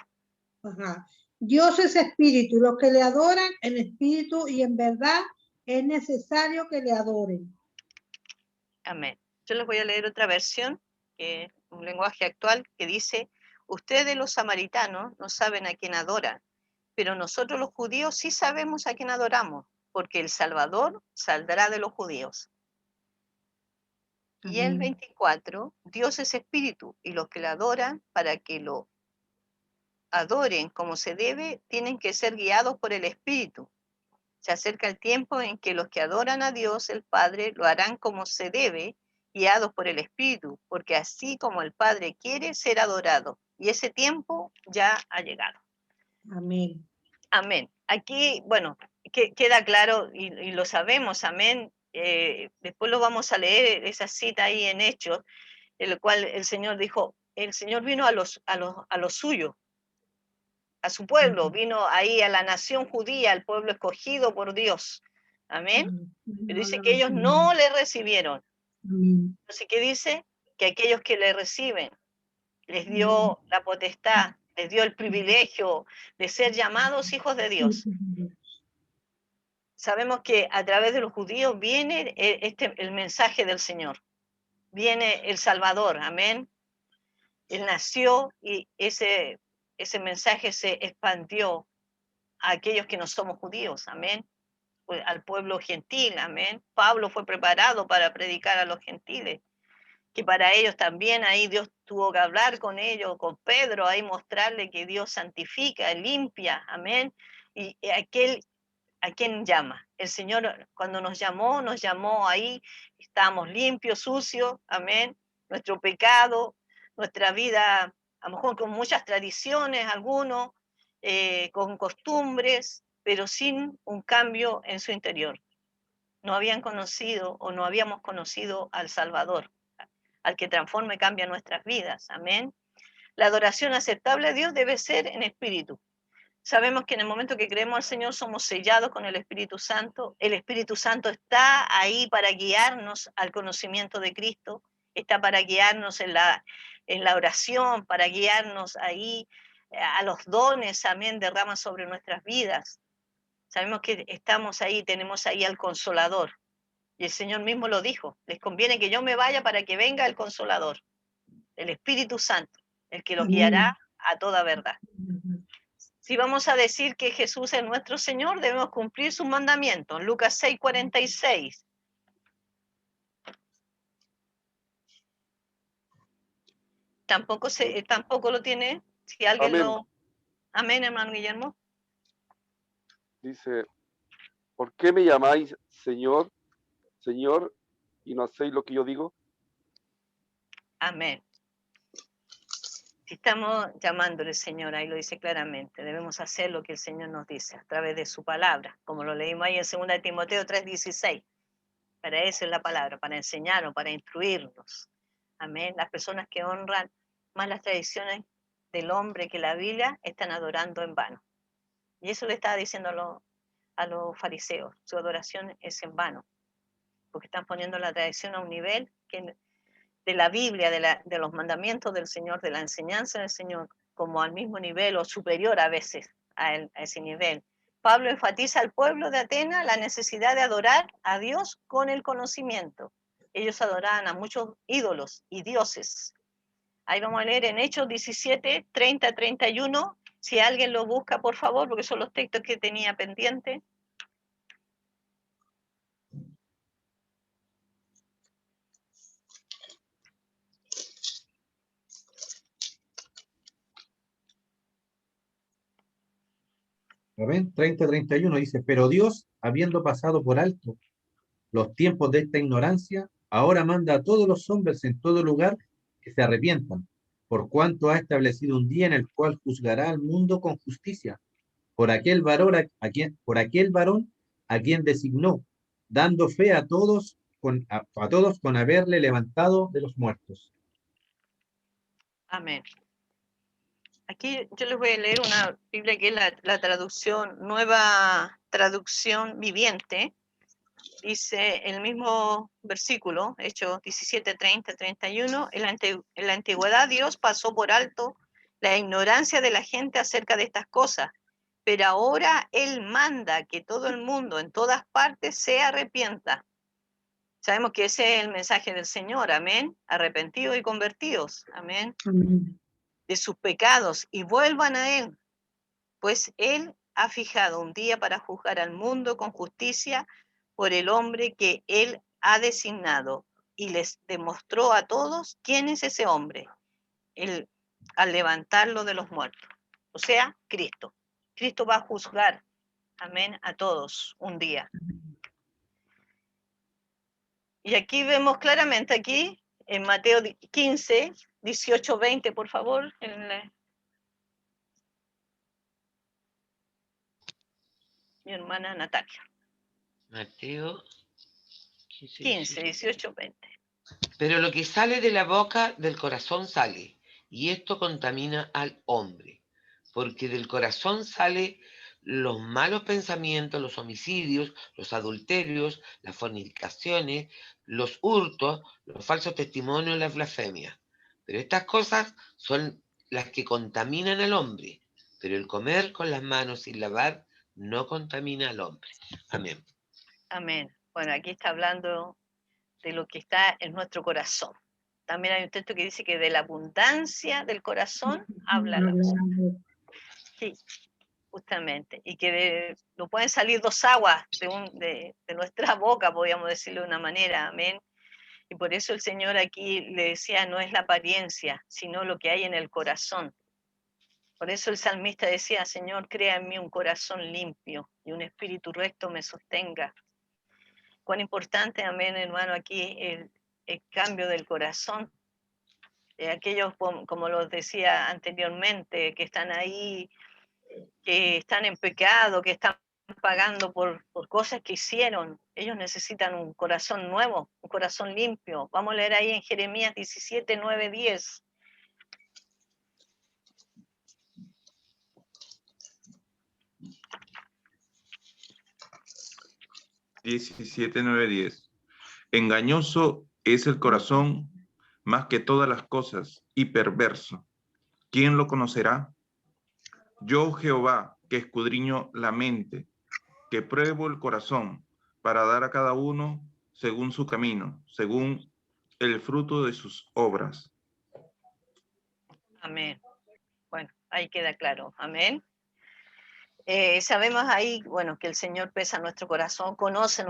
Ajá. Dios es espíritu, los que le adoran en espíritu y en verdad es necesario que le adoren. Amén. Yo les voy a leer otra versión, que un lenguaje actual, que dice, ustedes los samaritanos no saben a quién adoran, pero nosotros los judíos sí sabemos a quién adoramos, porque el Salvador saldrá de los judíos. Y el 24, Dios es espíritu, y los que le adoran, para que lo adoren como se debe, tienen que ser guiados por el espíritu. Se acerca el tiempo en que los que adoran a Dios, el Padre, lo harán como se debe, guiados por el Espíritu, porque así como el Padre quiere ser adorado, y ese tiempo ya ha llegado. Amén. Amén. Aquí, bueno, queda claro y lo sabemos, amén. Después lo vamos a leer, esa cita ahí en Hechos, en el cual el Señor dijo, el Señor vino a los suyos, a su pueblo, vino ahí a la nación judía, al pueblo escogido por Dios. Amén. Pero dice que ellos no le recibieron. Entonces, ¿qué dice? Que aquellos que le reciben, les dio la potestad, les dio el privilegio de ser llamados hijos de Dios. Sabemos que a través de los judíos viene el mensaje del Señor. Viene el Salvador, amén. Él nació y ese mensaje se expandió a aquellos que no somos judíos, amén. Al pueblo gentil, amén. Pablo fue preparado para predicar a los gentiles, que para ellos también ahí Dios tuvo que hablar con ellos, con Pedro, ahí mostrarle que Dios santifica, limpia, amén. Y ¿a quién llama? El Señor cuando nos llamó ahí, estábamos limpios, sucios, amén. Nuestro pecado, nuestra vida, a lo mejor con muchas tradiciones, algunos, con costumbres, pero sin un cambio en su interior. No habían conocido o no habíamos conocido al Salvador, al que transforma y cambia nuestras vidas. Amén. La adoración aceptable a Dios debe ser en espíritu. Sabemos que en el momento que creemos al Señor somos sellados con el Espíritu Santo. El Espíritu Santo está ahí para guiarnos al conocimiento de Cristo, está para guiarnos en la oración, para guiarnos ahí a los dones, amén, derrama sobre nuestras vidas. Sabemos que estamos ahí, tenemos ahí al Consolador. Y el Señor mismo lo dijo, les conviene que yo me vaya para que venga el Consolador, el Espíritu Santo, el que los guiará a toda verdad. Si vamos a decir que Jesús es nuestro Señor, debemos cumplir sus mandamientos. Lucas 6:46. Tampoco lo tiene. Si alguien Amén. lo... Amén, hermano Guillermo. Dice, ¿por qué me llamáis Señor, Señor, y no hacéis lo que yo digo? Amén. Si estamos llamándole Señor, ahí lo dice claramente, debemos hacer lo que el Señor nos dice a través de su palabra, como lo leímos ahí en 2 Timoteo 3:16. Para eso es la palabra, para enseñarnos, para instruirnos. Amén. Las personas que honran más las tradiciones del hombre que la Biblia están adorando en vano. Y eso le estaba diciendo a los fariseos, su adoración es en vano, porque están poniendo la tradición a un nivel que de la Biblia, de los mandamientos del Señor, de la enseñanza del Señor, como al mismo nivel o superior a veces a ese nivel. Pablo enfatiza al pueblo de Atenas la necesidad de adorar a Dios con el conocimiento. Ellos adoraban a muchos ídolos y dioses. Ahí vamos a leer en Hechos 17, 30, 31. Si alguien lo busca, por favor, porque son los textos que tenía pendientes. Amén. 30-31 dice, pero Dios, habiendo pasado por alto los tiempos de esta ignorancia, ahora manda a todos los hombres en todo lugar que se arrepientan, por cuanto ha establecido un día en el cual juzgará al mundo con justicia, por aquel varón a quien designó, dando fe a todos a todos con haberle levantado de los muertos. Amén. Aquí yo les voy a leer una Biblia que es la traducción, nueva traducción viviente. Dice el mismo versículo, Hechos 17, 30, 31, en la antigüedad Dios pasó por alto la ignorancia de la gente acerca de estas cosas, pero ahora Él manda que todo el mundo en todas partes se arrepienta. Sabemos que ese es el mensaje del Señor, amén, arrepentidos y convertidos, amén, Amén. de sus pecados y vuelvan a Él, pues Él ha fijado un día para juzgar al mundo con justicia por el hombre que Él ha designado y les demostró a todos quién es ese hombre, Él, al levantarlo de los muertos, o sea, Cristo. Cristo va a juzgar, amén, a todos un día. Y aquí vemos claramente, aquí en Mateo 15, 18, 20, por favor, mi hermana Natalia. Mateo 15, 18, 20. Pero lo que sale de la boca del corazón sale, y esto contamina al hombre, porque del corazón sale los malos pensamientos, los homicidios, los adulterios, las fornicaciones, los hurtos, los falsos testimonios, las blasfemias. Pero estas cosas son las que contaminan al hombre, pero el comer con las manos sin lavar no contamina al hombre. Amén. Amén. Bueno, aquí está hablando de lo que está en nuestro corazón. También hay un texto que dice que de la abundancia del corazón habla la boca. Sí, justamente. Y que no pueden salir dos aguas de nuestra boca, podríamos decirlo de una manera. Amén. Y por eso el Señor aquí le decía, no es la apariencia, sino lo que hay en el corazón. Por eso el salmista decía, Señor, crea en mí un corazón limpio y un espíritu recto me sostenga. Cuán importante, amén, hermano, aquí el cambio del corazón. Aquellos, como los decía anteriormente, que están ahí, que están en pecado, que están pagando por cosas que hicieron, ellos necesitan un corazón nuevo, un corazón limpio. Vamos a leer ahí en Jeremías 17, 9, 10. Diecisiete, 9, 10. Engañoso es el corazón más que todas las cosas y perverso. ¿Quién lo conocerá? Yo, Jehová, que escudriño la mente, que pruebo el corazón para dar a cada uno según su camino, según el fruto de sus obras. Amén. Bueno, ahí queda claro. Amén. Sabemos ahí, bueno, que el Señor pesa nuestro corazón, conoce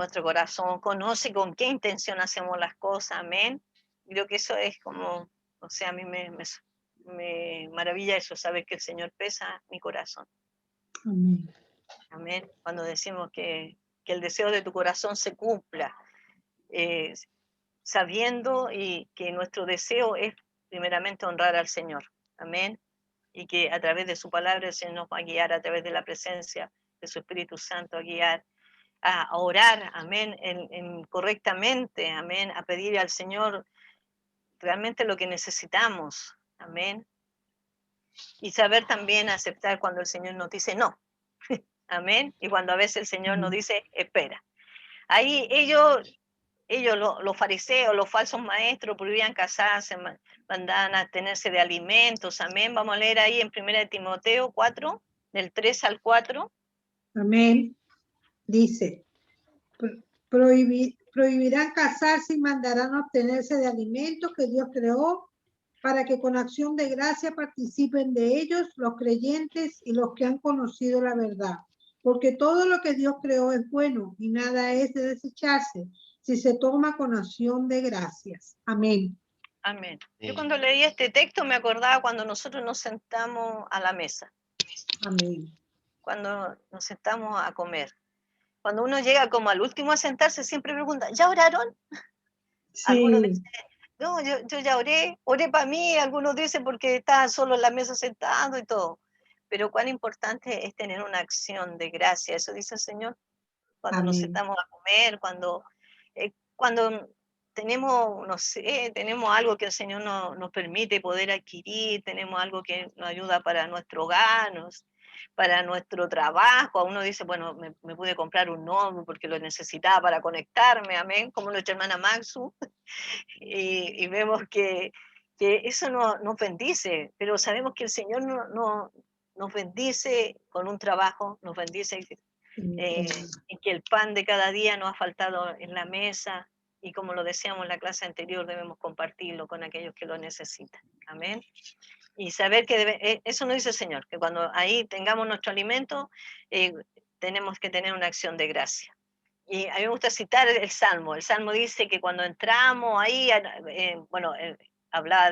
con qué intención hacemos las cosas, amén. Creo que eso es como, o sea, a mí me maravilla eso, saber que el Señor pesa mi corazón. Amén. Amén. Cuando decimos que el deseo de tu corazón se cumpla, sabiendo y que nuestro deseo es primeramente honrar al Señor. Amén. Y que a través de su palabra el Señor nos va a guiar, a través de la presencia de su Espíritu Santo, a guiar, a orar, amén, correctamente, amén, a pedir al Señor realmente lo que necesitamos, amén. Y saber también aceptar cuando el Señor nos dice no, amén, y cuando a veces el Señor nos dice espera. Ahí ellos los fariseos, los falsos maestros, prohibían casarse, mandaban a abstenerse de alimentos, amén. Vamos a leer ahí en 1 Timoteo 4, del 3 al 4. Amén. Dice, prohibirán casarse y mandarán abstenerse de alimentos que Dios creó para que con acción de gracia participen de ellos los creyentes y los que han conocido la verdad. Porque todo lo que Dios creó es bueno y nada es de desecharse si se toma con acción de gracias. Amén. Amén. Yo Sí. cuando leí este texto me acordaba cuando nosotros nos sentamos a la mesa, Amén. cuando nos sentamos a comer. Cuando uno llega como al último a sentarse, siempre pregunta, ¿ya oraron? Algunos Sí, dicen, no, yo ya oré para mí, algunos dicen porque estaban solo en la mesa sentado y todo. Pero cuán importante es tener una acción de gracia, eso dice el Señor, cuando nos amén. sentamos a comer, cuando tenemos, no sé, tenemos algo que el Señor nos permite poder adquirir, tenemos algo que nos ayuda para nuestro hogar, para nuestro trabajo. A uno dice, bueno, me pude comprar un notebook porque lo necesitaba para conectarme, amén, como nuestra hermana Maxu, y vemos que eso nos bendice, pero sabemos que el Señor nos bendice con un trabajo, nos bendice y que el pan de cada día no ha faltado en la mesa, y como lo decíamos en la clase anterior, debemos compartirlo con aquellos que lo necesitan. Amén. Y saber que eso nos dice el Señor, que cuando ahí tengamos nuestro alimento, tenemos que tener una acción de gracia. Y a mí me gusta citar el Salmo. El Salmo dice que cuando entramos ahí, hablaba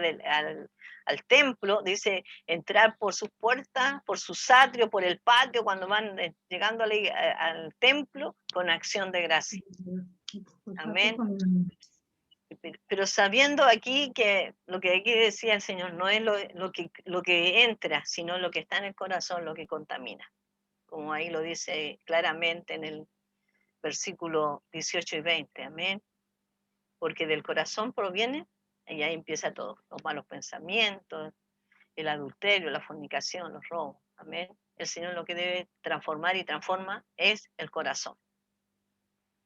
al templo, dice entrar por sus puertas, por sus atrios, por el patio, cuando van llegando al templo, con acción de gracia. Amén. Pero sabiendo aquí que lo que aquí decía el Señor no es lo que entra, sino lo que está en el corazón, lo que contamina. Como ahí lo dice claramente en el versículo 18 y 20, amén. Porque del corazón proviene, y ahí empieza todo, los malos pensamientos, el adulterio, la fornicación, los robos, amén. El Señor lo que debe transformar y transforma es el corazón.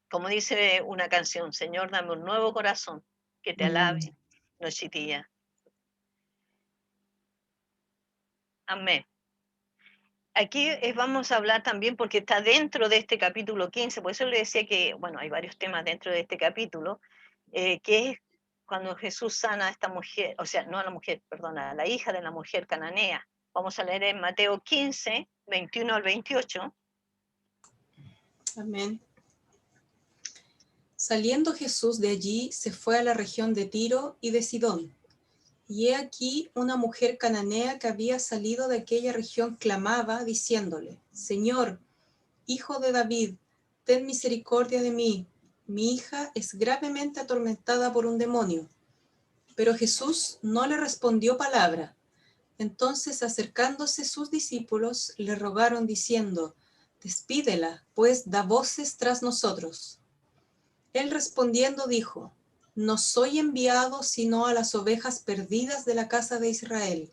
Como dice una canción, Señor, dame un nuevo corazón que te alabe noche y día. Amén. Aquí vamos a hablar también, porque está dentro de este capítulo 15, por eso le decía que, bueno, hay varios temas dentro de este capítulo, que es cuando Jesús sana a esta mujer, o sea, no a la mujer, perdona, a la hija de la mujer cananea. Vamos a leer en Mateo 15, 21 al 28. Amén. Saliendo Jesús de allí, se fue a la región de Tiro y de Sidón. Y he aquí una mujer cananea que había salido de aquella región clamaba, diciéndole, Señor, Hijo de David, ten misericordia de mí. Mi hija es gravemente atormentada por un demonio. Pero Jesús no le respondió palabra. Entonces, acercándose sus discípulos, le rogaron diciendo, despídela, pues da voces tras nosotros. Él respondiendo dijo, no soy enviado sino a las ovejas perdidas de la casa de Israel.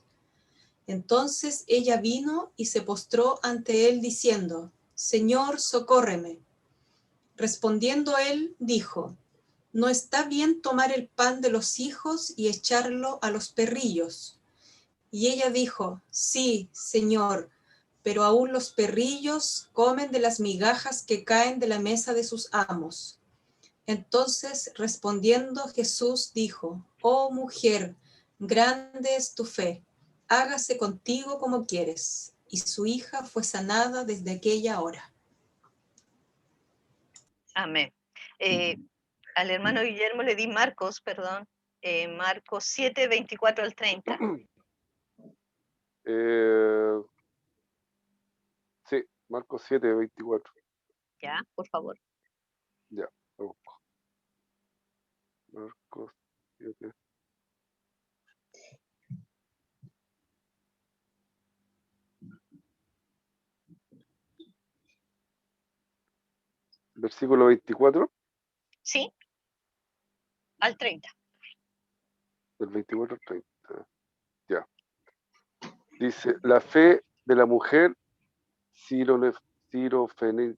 Entonces ella vino y se postró ante él diciendo, Señor, socórreme. Respondiendo él, dijo, no está bien tomar el pan de los hijos y echarlo a los perrillos. Y ella dijo, sí, Señor, pero aún los perrillos comen de las migajas que caen de la mesa de sus amos. Entonces, respondiendo Jesús dijo, oh mujer, grande es tu fe, hágase contigo como quieres. Y su hija fue sanada desde aquella hora. Amén. Al hermano Guillermo le di Marcos, Marcos 7, 24 al 30. Sí, Marcos 7, 24. Ya, por favor. Ya, lo busco. Marcos 7. Versículo 24. Sí, al 30. Del 24 al 30. Ya. Dice, la fe de la mujer sirofenicia,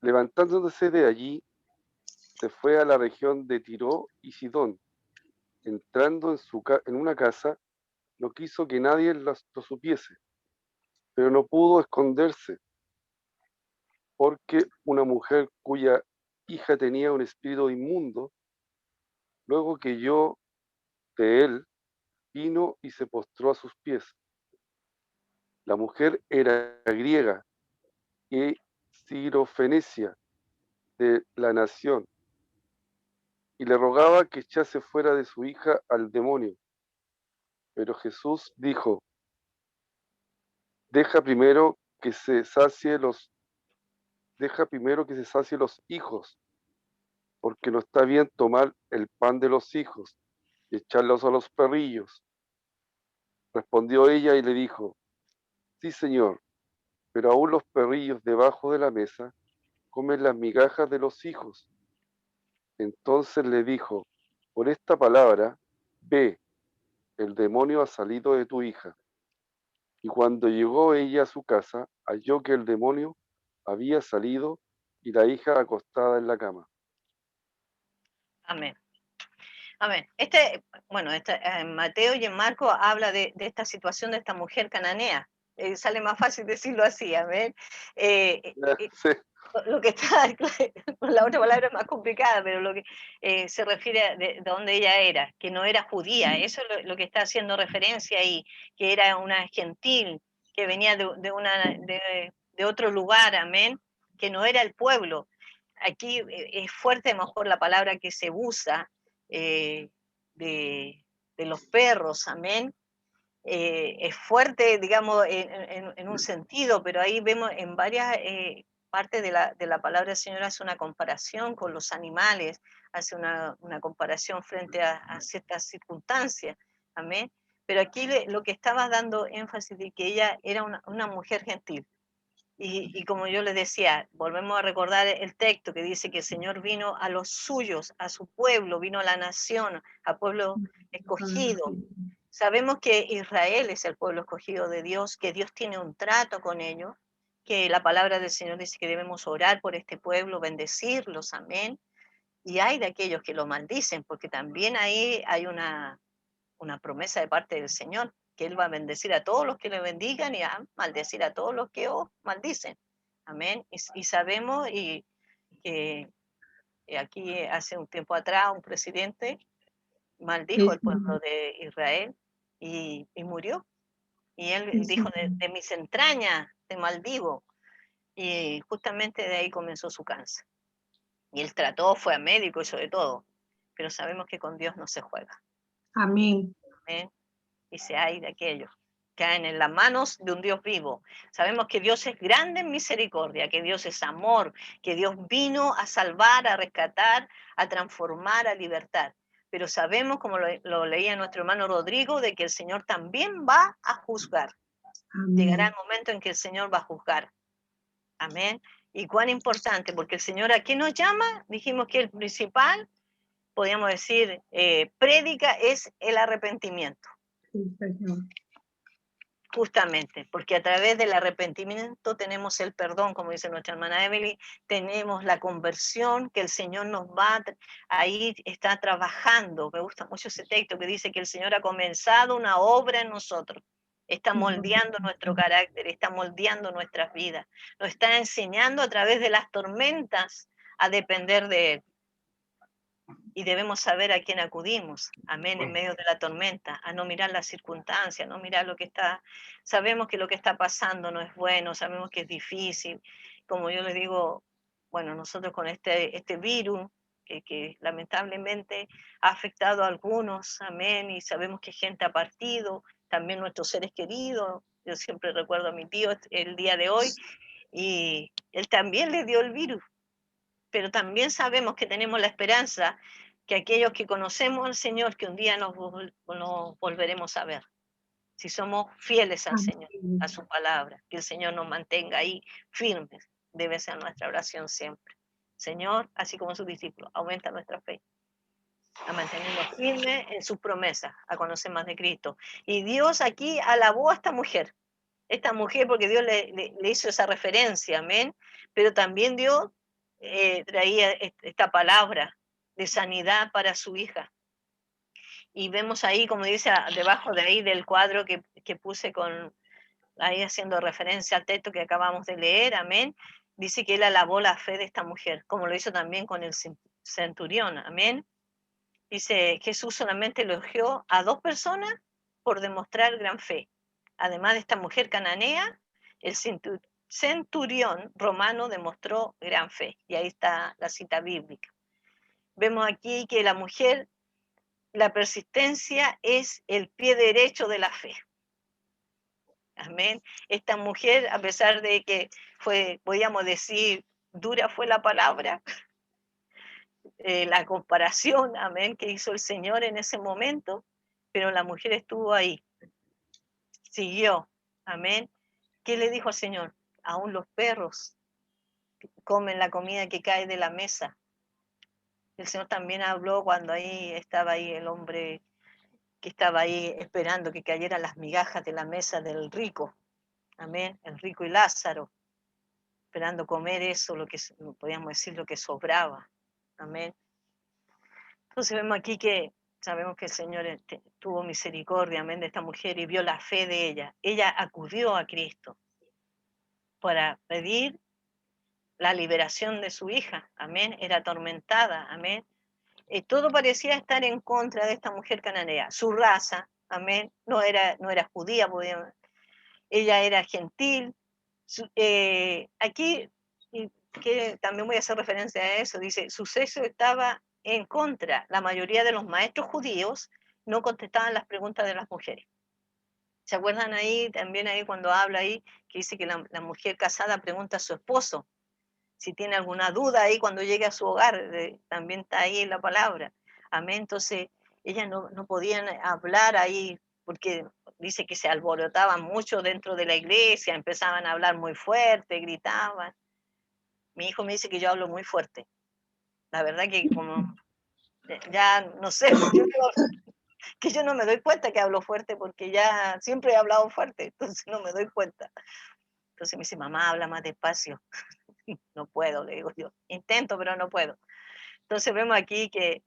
levantándose de allí, se fue a la región de Tiro y Sidón. Entrando en una casa, no quiso que nadie lo supiese, pero no pudo esconderse, porque una mujer cuya hija tenía un espíritu inmundo Luego que yo de él, vino y se postró a sus pies. La mujer era griega y sirofenicia de la nación, y le rogaba que echase fuera de su hija al demonio. Pero Jesús dijo, deja primero que se sacie los, deja primero que se sacie los hijos, porque no está bien tomar el pan de los hijos y echarlos a los perrillos. Respondió ella y le dijo, sí, Señor, pero aún los perrillos debajo de la mesa comen las migajas de los hijos. Entonces le dijo, por esta palabra, ve, el demonio ha salido de tu hija. Y cuando llegó ella a su casa, halló que el demonio había salido y la hija acostada en la cama. Amén. Amén. En Mateo y en Marco habla de esta situación de esta mujer cananea. Sale más fácil decirlo así, amén. Sí, Lo que está, la otra palabra es más complicada, pero lo que se refiere a de dónde ella era, que no era judía, eso es lo que está haciendo referencia ahí, que era una gentil, que venía de otro lugar, amén, que no era el pueblo. Aquí es fuerte, a lo mejor, la palabra que se usa eh, de los perros, amén. Es fuerte, digamos, en un sentido, pero ahí vemos en varias partes de la palabra del Señor hace una comparación con los animales, hace una comparación frente a ciertas circunstancias, amén. Pero aquí lo que estaba dando énfasis de que ella era una mujer gentil. Y como yo les decía, volvemos a recordar el texto que dice que el Señor vino a los suyos, a su pueblo, vino a la nación, a pueblo escogido. Sabemos que Israel es el pueblo escogido de Dios, que Dios tiene un trato con ellos, que la palabra del Señor dice que debemos orar por este pueblo, bendecirlos, amén. Y hay de aquellos que lo maldicen, porque también ahí hay una promesa de parte del Señor, que Él va a bendecir a todos los que le bendigan y a maldecir a todos los que os maldicen. Amén. Y sabemos que aquí hace un tiempo atrás un presidente maldijo al pueblo de Israel y murió. Y él dijo, de mis entrañas te maldigo. Y justamente de ahí comenzó su cáncer. Y él trató, fue a médico y sobre todo. Pero sabemos que con Dios no se juega. Amén. Amén. Dice, ay de aquellos que caen en las manos de un Dios vivo. Sabemos que Dios es grande en misericordia, que Dios es amor, que Dios vino a salvar, a rescatar, a transformar, a libertar. Pero sabemos, como lo leía nuestro hermano Rodrigo, de que el Señor también va a juzgar. Llegará el momento en que el Señor va a juzgar. Amén. Y cuán importante, porque el Señor ¿a qué nos llama? Dijimos que el principal, podríamos decir, prédica es el arrepentimiento. Sí, Señor. Justamente, porque a través del arrepentimiento tenemos el perdón, como dice nuestra hermana Emily, tenemos la conversión que el Señor nos va, ahí está trabajando. Me gusta mucho ese texto que dice que el Señor ha comenzado una obra en nosotros, está moldeando nuestro carácter, está moldeando nuestras vidas, nos está enseñando a través de las tormentas a depender de Él. Y debemos saber a quién acudimos, amén, en medio de la tormenta, a no mirar las circunstancias, a no mirar lo que está, sabemos que lo que está pasando no es bueno, sabemos que es difícil, como yo les digo, bueno, nosotros con este virus, que lamentablemente ha afectado a algunos, amén, y sabemos que gente ha partido, también nuestros seres queridos, yo siempre recuerdo a mi tío el día de hoy, y él también le dio el virus, pero también sabemos que tenemos la esperanza que aquellos que conocemos al Señor, que un día nos volveremos a ver, si somos fieles al Señor, a su palabra, que el Señor nos mantenga ahí firmes, debe ser nuestra oración siempre. Señor, así como sus discípulos, aumenta nuestra fe, a mantenernos firmes en sus promesas, a conocer más de Cristo. Y Dios aquí alabó a esta mujer porque Dios le hizo esa referencia, amén, pero también Dios traía esta palabra de sanidad para su hija. Y vemos ahí, como dice, debajo de ahí del cuadro que puse ahí haciendo referencia al texto que acabamos de leer, amén, dice que él alabó la fe de esta mujer, como lo hizo también con el centurión, amén. Dice, Jesús solamente elogió a 2 personas por demostrar gran fe. Además de esta mujer cananea, el centurión romano demostró gran fe. Y ahí está la cita bíblica. Vemos aquí que la mujer, la persistencia es el pie derecho de la fe. Amén. Esta mujer, a pesar de que fue, podríamos decir, dura fue la palabra, la comparación, amén, que hizo el Señor en ese momento, pero la mujer estuvo ahí, siguió, amén. ¿Qué le dijo al Señor? Aún los perros comen la comida que cae de la mesa. El Señor también habló cuando ahí estaba ahí el hombre que estaba ahí esperando que cayeran las migajas de la mesa del rico, amén, el rico y Lázaro, esperando comer eso, lo que podríamos decir, lo que sobraba, amén. Entonces vemos aquí que sabemos que el Señor tuvo misericordia, amén, de esta mujer y vio la fe de ella. Ella acudió a Cristo para pedir la liberación de su hija, amén, era atormentada, amén. Todo parecía estar en contra de esta mujer cananea. Su raza, amén, no era judía, ella era gentil. Aquí, que también voy a hacer referencia a eso, dice, su sexo estaba en contra. La mayoría de los maestros judíos no contestaban las preguntas de las mujeres. ¿Se acuerdan ahí, también ahí cuando habla ahí, que dice que la mujer casada pregunta a su esposo si tiene alguna duda ahí cuando llegue a su hogar? También está ahí la palabra. Amén. Entonces, ellas no podían hablar ahí porque dice que se alborotaban mucho dentro de la iglesia, empezaban a hablar muy fuerte, gritaban. Mi hijo me dice que yo hablo muy fuerte. La verdad que como ya no sé, que yo no me doy cuenta que hablo fuerte porque ya siempre he hablado fuerte, entonces no me doy cuenta. Entonces me dice, mamá, habla más despacio. No puedo, le digo yo. Intento, pero no puedo. Entonces vemos aquí que,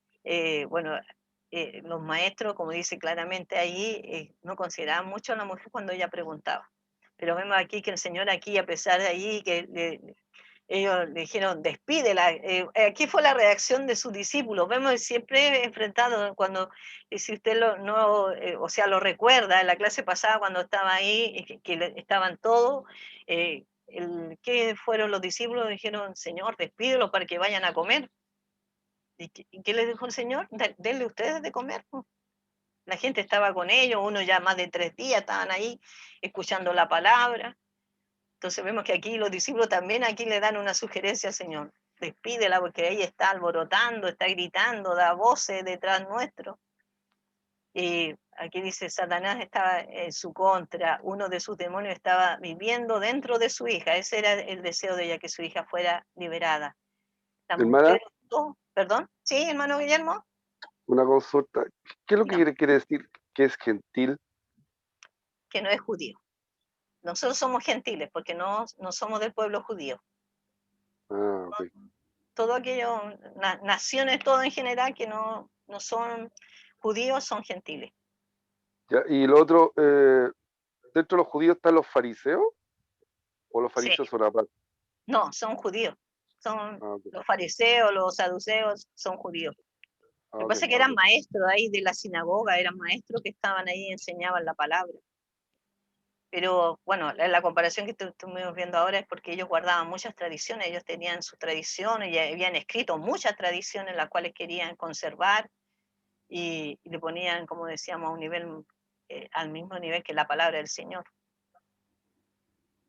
bueno, los maestros, como dice claramente ahí, no consideraban mucho a la mujer cuando ella preguntaba. Pero vemos aquí que el Señor aquí, a pesar de ahí, que ellos le dijeron, despídela. Aquí fue la reacción de sus discípulos. Vemos siempre enfrentado cuando, si usted o sea, lo recuerda, en la clase pasada cuando estaba ahí, que estaban todos, ¿qué fueron los discípulos? Dijeron, Señor, despídelo para que vayan a comer. ¿Y qué les dijo el Señor? Denle ustedes de comer. La gente estaba con ellos, uno ya más de 3 días estaban ahí escuchando la palabra. Entonces vemos que aquí los discípulos también aquí le dan una sugerencia al Señor. Despídela porque ella está alborotando, está gritando, da voces detrás nuestro. Y aquí dice, Satanás estaba en su contra, uno de sus demonios estaba viviendo dentro de su hija. Ese era el deseo de ella, que su hija fuera liberada. La Hermana, mujer, perdón, sí, hermano Guillermo. una consulta. ¿Qué es lo que Dígame. quiere decir que es gentil? Que no es judío. Nosotros somos gentiles porque no somos del pueblo judío. Ah, ok. Todo aquello, naciones, todo en general que no son judíos, son gentiles. Ya, y lo otro, ¿dentro de los judíos están los fariseos? ¿O los Sí, fariseos son aparte? no, son judíos. Son Ah, ok. los fariseos, los saduceos, son judíos. Ah, Lo que ok. pasa es que eran maestros ahí de la sinagoga, eran maestros que estaban ahí y enseñaban la palabra. Pero bueno, la comparación que estuvimos viendo ahora es porque ellos guardaban muchas tradiciones, ellos tenían sus tradiciones y habían escrito muchas tradiciones las cuales querían conservar y le ponían, como decíamos, a un nivel, al mismo nivel que la palabra del Señor,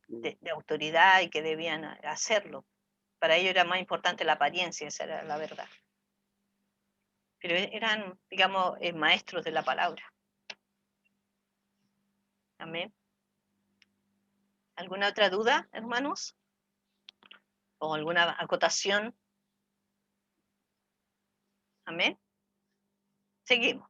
de autoridad, y que debían hacerlo. Para ellos era más importante la apariencia, esa era la verdad. Pero eran, digamos, maestros de la palabra. Amén. ¿Alguna otra duda, hermanos? ¿O alguna acotación? Amén. Seguimos.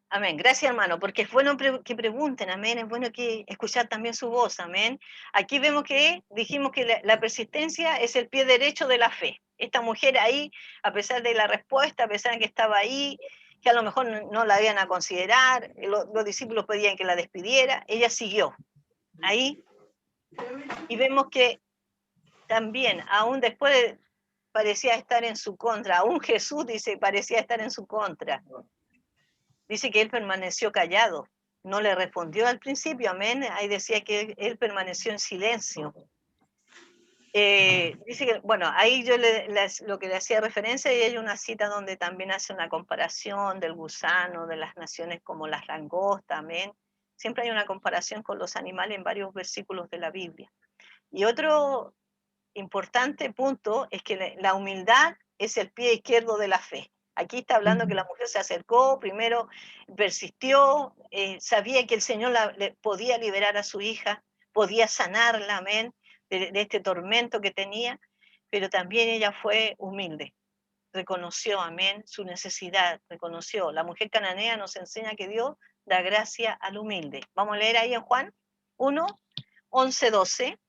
Amén. Gracias, hermano, porque es bueno que pregunten, amén. Es bueno que escuchar también su voz, amén. Aquí vemos que dijimos que la persistencia es el pie derecho de la fe. Esta mujer ahí, a pesar de la respuesta, a pesar de que estaba ahí, que a lo mejor no la iban a considerar, los discípulos pedían que la despidiera, ella siguió ahí. Y vemos que también, aún después parecía estar en su contra. Aún Jesús dice, parecía estar en su contra. Dice que él permaneció callado. No le respondió al principio, amén. Ahí decía que él permaneció en silencio. Dice que, bueno, ahí yo lo que le hacía referencia, y hay una cita donde también hace una comparación del gusano, de las naciones como las langostas, amén. Siempre hay una comparación con los animales en varios versículos de la Biblia. Y otro importante punto es que la humildad es el pie izquierdo de la fe. Aquí está hablando que la mujer se acercó, primero persistió, sabía que el Señor le podía liberar a su hija, podía sanarla, amén, de este tormento que tenía, pero también ella fue humilde, reconoció, amén, su necesidad, reconoció. La mujer cananea nos enseña que Dios da gracia al humilde. Vamos a leer ahí en Juan 1, 11, 12.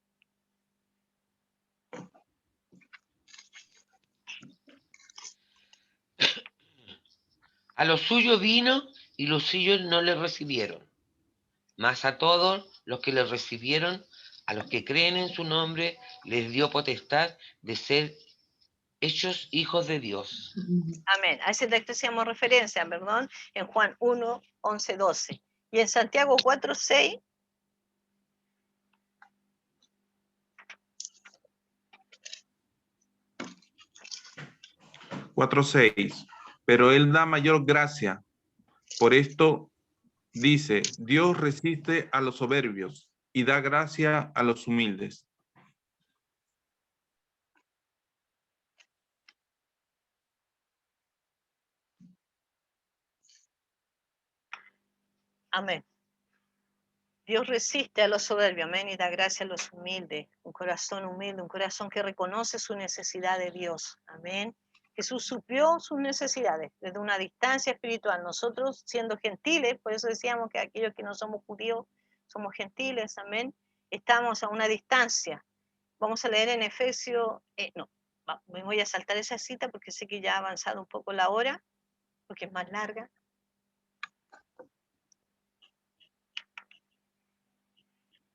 A los suyos vino y los suyos no le recibieron. Mas a todos los que le recibieron, a los que creen en su nombre, les dio potestad de ser hechos hijos de Dios. Amén. A ese texto hacíamos referencia, perdón, en Juan 1, 11, 12. Y en Santiago 4, 6. Cuatro seis. Pero él da mayor gracia. Por esto dice, Dios resiste a los soberbios y da gracia a los humildes. Amén. Dios resiste a los soberbios, amén, y da gracia a los humildes. Un corazón humilde, un corazón que reconoce su necesidad de Dios. Amén. Jesús suplió sus necesidades desde una distancia espiritual. Nosotros, siendo gentiles, por eso decíamos que aquellos que no somos judíos somos gentiles, amén, estamos a una distancia. Vamos a leer en Efesios, me voy a saltar esa cita porque sé que ya ha avanzado un poco la hora, porque es más larga.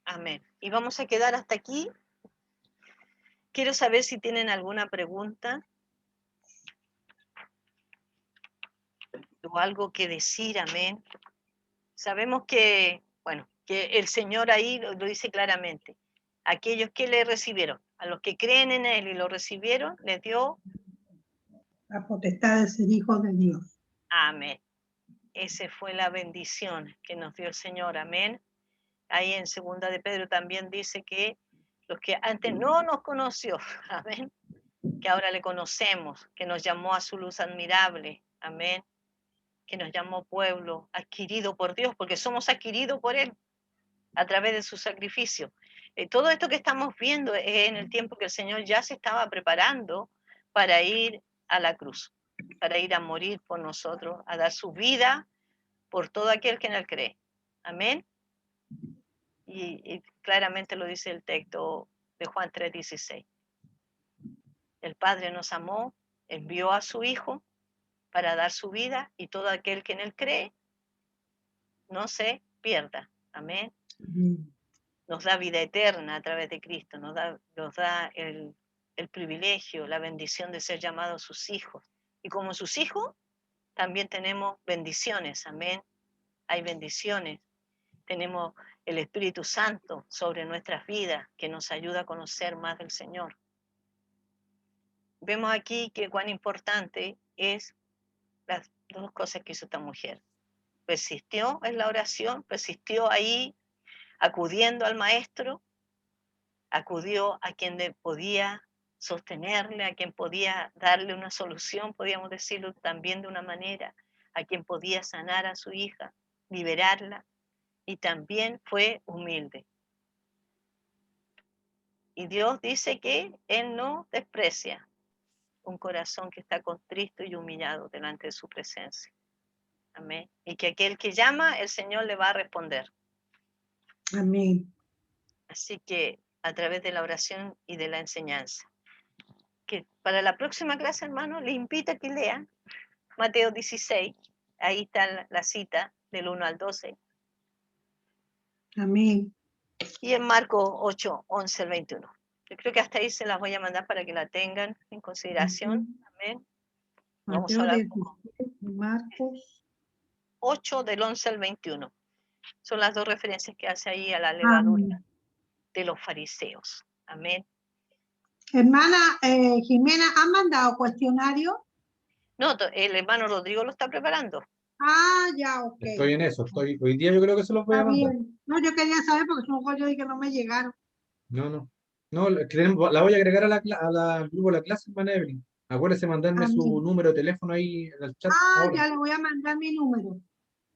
Amén. Y vamos a quedar hasta aquí. Quiero saber si tienen alguna pregunta o algo que decir, amén. Sabemos que, bueno, que el Señor ahí lo dice claramente. Aquellos que le recibieron, a los que creen en Él y lo recibieron, les dio La potestad de ser hijos de Dios. amén. Esa fue la bendición que nos dio el Señor, amén. Ahí en Segunda de Pedro también dice que los que antes no nos conoció, amén, que ahora le conocemos, que nos llamó a su luz admirable, amén, que nos llamó pueblo adquirido por Dios, porque somos adquiridos por Él a través de su sacrificio. Todo esto que estamos viendo es en el tiempo que el Señor ya se estaba preparando para ir a la cruz, para ir a morir por nosotros, a dar su vida por todo aquel que en Él cree. Amén. Y claramente lo dice el texto de Juan 3:16. El Padre nos amó, envió a su Hijo para dar su vida y todo aquel que en Él cree no se pierda. Amén. Nos da vida eterna a través de Cristo, nos da el privilegio, la bendición de ser llamados sus hijos. Y como sus hijos, también tenemos bendiciones. Amén. Hay bendiciones. Tenemos el Espíritu Santo sobre nuestras vidas que nos ayuda a conocer más del Señor. Vemos aquí que cuán importante es las dos cosas que hizo esta mujer. Persistió en la oración, persistió ahí acudiendo al maestro, acudió a quien podía sostenerle, a quien podía darle una solución, podríamos decirlo también de una manera, a quien podía sanar a su hija, liberarla, y también fue humilde. Y Dios dice que Él no desprecia un corazón que está contristo y humillado delante de su presencia. Amén. Y que aquel que llama, el Señor le va a responder. Amén. Así que a través de la oración y de la enseñanza. Que para la próxima clase, hermano, le invito a que lean Mateo 16. Ahí está la cita del 1 al 12. Amén. Y en Marcos 8, 11 al 21. Yo creo que hasta ahí se las voy a mandar para que la tengan en consideración. Amén. Vamos a Mateo hablar 17, Marcos. 8 del 11 al 21. Son las dos referencias que hace ahí a la levadura Amén. de los fariseos. Amén. Hermana Jimena, ¿han mandado cuestionario? No, el hermano Rodrigo lo está preparando. Ah, ya, ok. Estoy en eso, hoy día yo creo que se los voy a Está mandar. bien. No, yo quería saber porque yo dije que no me llegaron. No. No, la voy a agregar al grupo de la clase, hermana Evelyn. Acuérdese mandarme su Amén. número de teléfono ahí en el chat Ah, ahora, ya le voy a mandar mi número.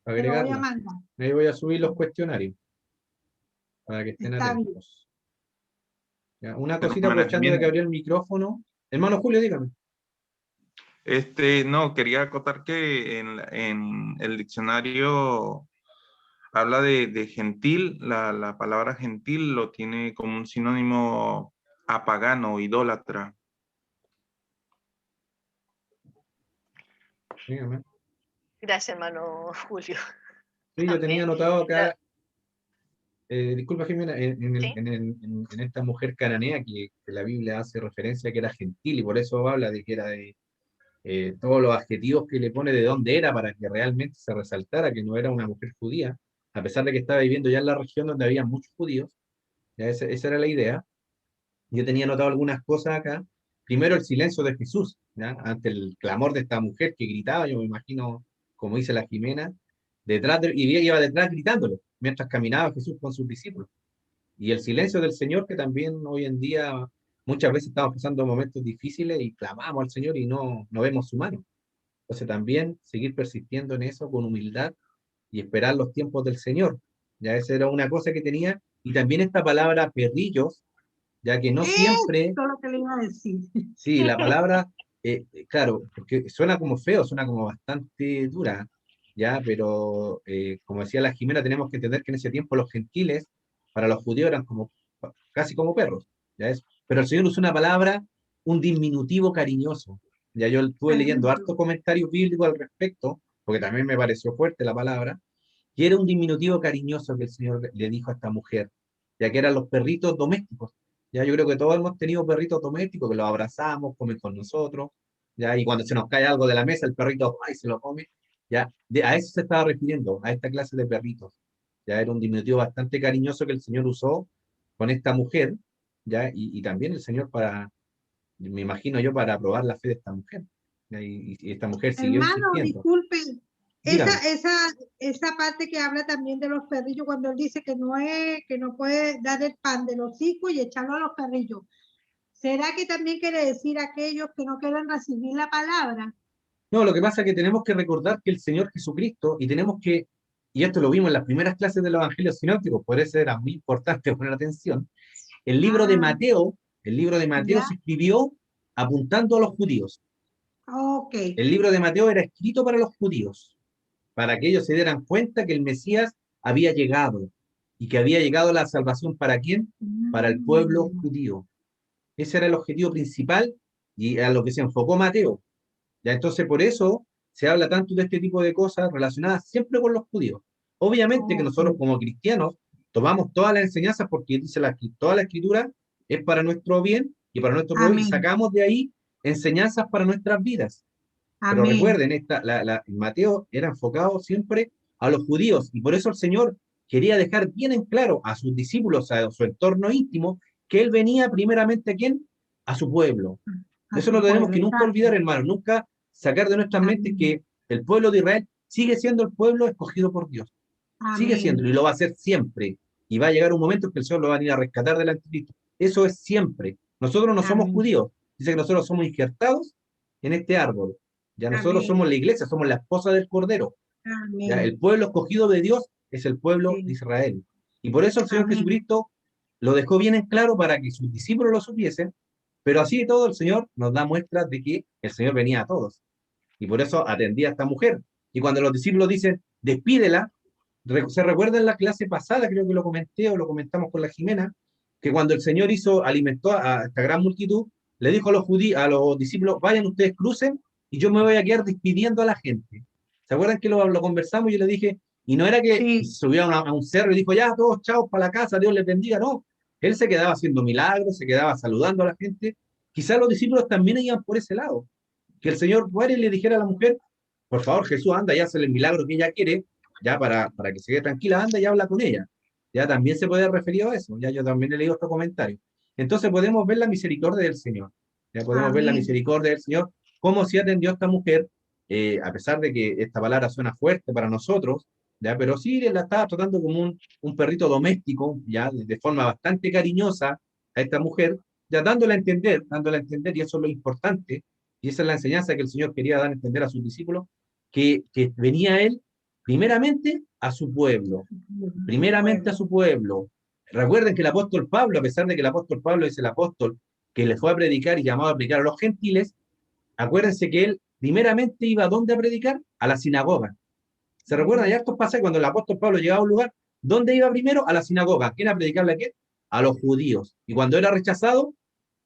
para Te lo voy a agregarla. mandar. Ahí voy a subir los cuestionarios, para que estén Está bien. atentos. Ya, una cosita Hermana aprovechando de que Jimena, abrió el micrófono. Hermano Julio, dígame. no, quería acotar que en el diccionario habla de gentil, la palabra gentil lo tiene como un sinónimo a pagano, idólatra. Dígame. Gracias, hermano Julio. Sí, yo tenía Amén. anotado acá, disculpa Jimena, Sí. en esta mujer cananea que la Biblia hace referencia a que era gentil y por eso habla de que era de todos los adjetivos que le pone de dónde era para que realmente se resaltara que no era una mujer judía, a pesar de que estaba viviendo ya en la región donde había muchos judíos, ya esa era la idea. Yo tenía anotado algunas cosas acá. Primero, el silencio de Jesús, ¿ya? Ante el clamor de esta mujer que gritaba, yo me imagino, como dice la Jimena, y iba detrás gritándolo, mientras caminaba Jesús con sus discípulos. Y el silencio del Señor, que también hoy en día muchas veces estamos pasando momentos difíciles y clamamos al Señor y no vemos su mano. Entonces también seguir persistiendo en eso con humildad y esperar los tiempos del Señor. Ya esa era una cosa que tenía. Y también esta palabra perrillos, ya que no siempre, Todo lo que le iba a decir. sí, la palabra, claro, porque suena como feo, suena como bastante dura, ya, pero como decía la Jimena, tenemos que entender que en ese tiempo los gentiles, para los judíos eran como, casi como perros, ya es, pero el Señor usó una palabra, un diminutivo cariñoso, ya yo estuve leyendo hartos comentarios bíblicos al respecto, porque también me pareció fuerte la palabra, y era un diminutivo cariñoso que el Señor le dijo a esta mujer, ya que eran los perritos domésticos. Ya yo creo que todos hemos tenido perritos domésticos que los abrazamos, comen con nosotros, ya, y cuando se nos cae algo de la mesa, el perrito ¡ay! Se lo come. Ya, a eso se estaba refiriendo, a esta clase de perritos. Ya era un diminutivo bastante cariñoso que el Señor usó con esta mujer, ya, y también el Señor me imagino yo, para probar la fe de esta mujer. Ya, y esta mujer siguió Hermano, insistiendo. disculpen. Dígame. Esa parte que habla también de los perrillos, cuando él dice que no puede dar el pan de los hijos y echarlo a los perrillos. ¿Será que también quiere decir aquellos que no quieren recibir la palabra? No, lo que pasa es que tenemos que recordar que el Señor Jesucristo, y esto lo vimos en las primeras clases del Evangelio sinóptico, por eso era muy importante poner atención, el libro de Mateo, ya. se escribió apuntando a los judíos. Ok. El libro de Mateo era escrito para los judíos, para que ellos se dieran cuenta que el Mesías había llegado, y que había llegado la salvación ¿para quién? Para el pueblo judío. Ese era el objetivo principal y a lo que se enfocó Mateo. Ya, entonces, por eso se habla tanto de este tipo de cosas relacionadas siempre con los judíos. Obviamente que nosotros como cristianos tomamos todas las enseñanzas porque dice toda la escritura es para nuestro bien y para nuestro provecho, y Amén. sacamos de ahí enseñanzas para nuestras vidas. Pero Amén. recuerden, Mateo era enfocado siempre a los judíos y por eso el Señor quería dejar bien en claro a sus discípulos, a su entorno íntimo, que Él venía primeramente ¿a quién? A su pueblo. A Eso su lo tenemos pueblo, que nunca exacto. olvidar, hermano, nunca sacar de nuestras mentes que el pueblo de Israel sigue siendo el pueblo escogido por Dios. Sigue siendo, Amén. y lo va a hacer siempre. Y va a llegar un momento en que el Señor lo va a ir a rescatar del anticristo. Eso es siempre. Nosotros no somos Amén. judíos. Dice que nosotros somos injertados en este árbol. Ya nosotros Amén. somos la iglesia, somos la esposa del Cordero. Ya Amén. el pueblo escogido de Dios es el pueblo de Sí. Israel. Y por eso el Señor Amén. Jesucristo lo dejó bien en claro para que sus discípulos lo supiesen, pero así de todo el Señor nos da muestras de que el Señor venía a todos. Y por eso atendía a esta mujer. Y cuando los discípulos dicen, despídela, se recuerda en la clase pasada, creo que lo comenté o lo comentamos con la Jimena, que cuando el Señor alimentó a esta gran multitud, le dijo a los discípulos, vayan ustedes, crucen, y yo me voy a quedar despidiendo a la gente. ¿Se acuerdan que lo conversamos? Y yo le dije, y no era que Sí. subió a un cerro y dijo, ya, todos, chao, para la casa, Dios les bendiga, no. Él se quedaba haciendo milagros, se quedaba saludando a la gente. Quizás los discípulos también iban por ese lado. Que el Señor fuera y le dijera a la mujer, por favor, Jesús, anda y hazle el milagro que ella quiere, ya para que se quede tranquila, anda y habla con ella. Ya también se puede referir a eso. Ya yo también he leído estos comentarios. Entonces podemos ver la misericordia del Señor. Ya podemos ver la Amén. misericordia del Señor, cómo se atendió a esta mujer, a pesar de que esta palabra suena fuerte para nosotros, ¿ya? Pero sí la estaba tratando como un perrito doméstico, ya de forma bastante cariñosa a esta mujer, ya dándole a entender, y eso es lo importante, y esa es la enseñanza que el Señor quería dar a entender a sus discípulos, que venía Él primeramente a su pueblo, primeramente a su pueblo. Recuerden que el apóstol Pablo, a pesar de que el apóstol Pablo es el apóstol que le fue a predicar y llamado a predicar a los gentiles, acuérdense que él primeramente iba a dónde a predicar, a la sinagoga. ¿Se recuerdan? Ya estos pasajes cuando el apóstol Pablo llegaba a un lugar, ¿dónde iba primero? A la sinagoga. ¿Quién a predicarle a quién? A los judíos. Y cuando era rechazado,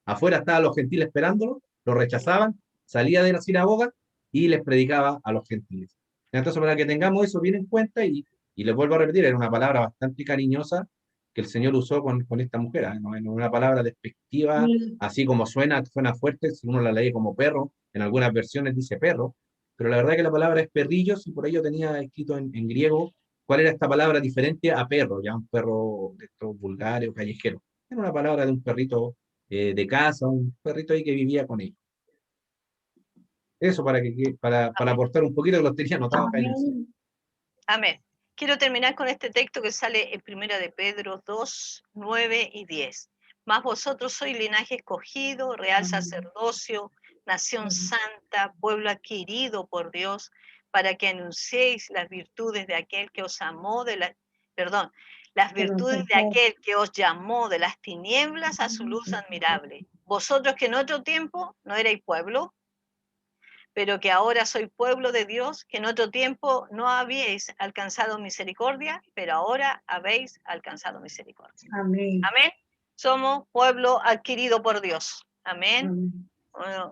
afuera estaban los gentiles esperándolo, lo rechazaban, salía de la sinagoga y les predicaba a los gentiles. Entonces, para que tengamos eso bien en cuenta, y les vuelvo a repetir, era una palabra bastante cariñosa que el Señor usó con esta mujer, ¿eh? No es una palabra despectiva, así como suena fuerte, si uno la lee como perro, en algunas versiones dice perro, pero la verdad que la palabra es perrillos, y por ello tenía escrito en griego cuál era esta palabra diferente a perro, ya un perro de estos vulgares o callejeros. Era una palabra de un perrito de casa, un perrito ahí que vivía con ellos. Eso para aportar un poquito que los tenía anotados acá en el cielo. Amén. Amén. Quiero terminar con este texto que sale en 1 de Pedro 2, 9 y 10. Mas vosotros sois linaje escogido, real sacerdocio, nación santa, pueblo adquirido por Dios, para que anunciéis las virtudes de aquel que os amó las virtudes de aquel que os llamó de las tinieblas a su luz admirable. Vosotros que en otro tiempo no erais pueblo, pero que ahora soy pueblo de Dios, que en otro tiempo no habíais alcanzado misericordia, pero ahora habéis alcanzado misericordia. Amén. Amén. Somos pueblo adquirido por Dios. Amén. Amén. Bueno,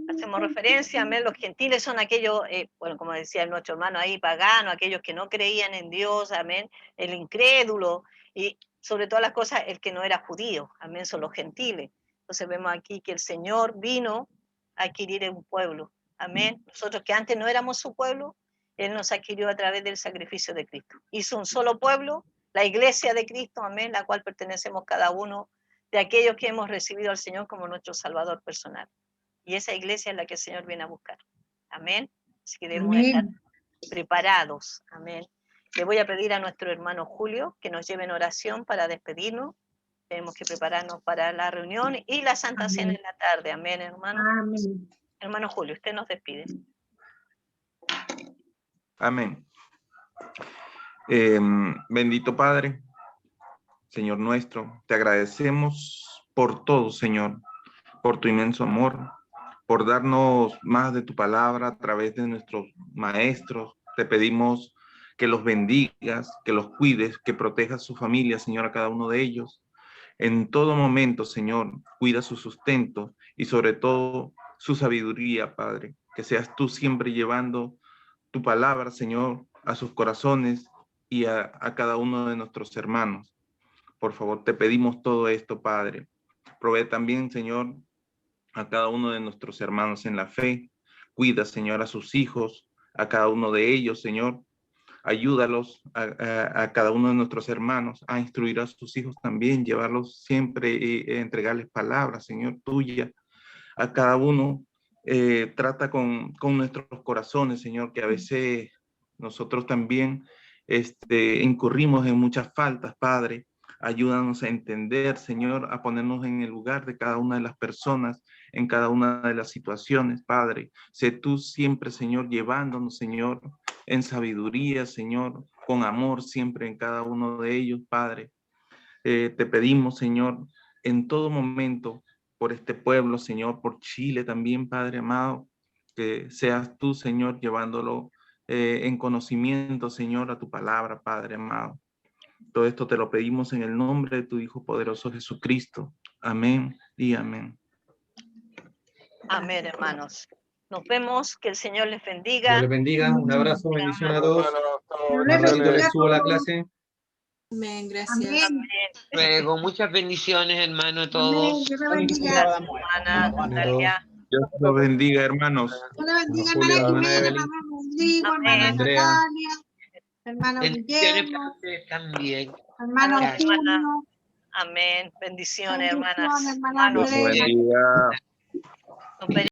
hacemos referencia, amén. Los gentiles son aquellos, bueno, como decía nuestro hermano ahí, pagano, aquellos que no creían en Dios, amén. El incrédulo, y sobre todas las cosas, el que no era judío, amén, son los gentiles. Entonces vemos aquí que el Señor vino a adquirir un pueblo. Amén. Nosotros que antes no éramos su pueblo, Él nos adquirió a través del sacrificio de Cristo. Hizo un solo pueblo, la iglesia de Cristo, amén, la cual pertenecemos cada uno de aquellos que hemos recibido al Señor como nuestro Salvador personal. Y esa iglesia es la que el Señor viene a buscar. Amén. Así que debemos estar preparados. Amén. Le voy a pedir a nuestro hermano Julio que nos lleve en oración para despedirnos. Tenemos que prepararnos para la reunión y la Santa Cena en la tarde. Amén, hermano. Amén. Hermano Julio, usted nos despide. Amén. Bendito Padre, Señor nuestro, te agradecemos por todo, Señor, por tu inmenso amor, por darnos más de tu palabra a través de nuestros maestros. Te pedimos que los bendigas, que los cuides, que protejas su familia, Señor, a cada uno de ellos. En todo momento, Señor, cuida su sustento y sobre todo su sabiduría, Padre. Que seas tú siempre llevando tu palabra, Señor, a sus corazones y a cada uno de nuestros hermanos. Por favor, te pedimos todo esto, Padre. Provee también, Señor, a cada uno de nuestros hermanos en la fe. Cuida, Señor, a sus hijos, a cada uno de ellos, Señor. Ayúdalos a cada uno de nuestros hermanos a instruir a sus hijos también, llevarlos siempre y entregarles palabras, Señor, tuya. A cada uno trata con nuestros corazones, Señor, que a veces nosotros también incurrimos en muchas faltas, Padre. Ayúdanos a entender, Señor, a ponernos en el lugar de cada una de las personas, en cada una de las situaciones, Padre. Sé tú siempre, Señor, llevándonos, Señor, en sabiduría, Señor, con amor siempre en cada uno de ellos, Padre. Te pedimos, Señor, en todo momento, por este pueblo, Señor, por Chile también, Padre amado, que seas tú, Señor, llevándolo en conocimiento, Señor, a tu palabra, Padre amado. Todo esto te lo pedimos en el nombre de tu Hijo poderoso Jesucristo. Amén y amén. Amén, hermanos. Nos vemos, que el Señor les Dios bendiga. les bendiga, un abrazo, bendición a todos. Dios Más les ratito bendiga les a subo la todos. clase. Amén, gracias. Amén. Luego, muchas bendiciones, hermano, a Amén. todos. Dios le bendiga. Hermana Amén. Natalia. Dios los bendiga, hermanos. Dios le bendiga, Julio, hermana hermana Jimena, Evelyn. hermano Rodrigo, hermana Amén. Andrea. Natalia, hermano Bendiciones para Guillermo, ustedes también. hermano Gracias. Julio, Amén. Bendiciones, bendiciones, hermanas. hermana Dios los Andrea. bendiga. Nos veremos.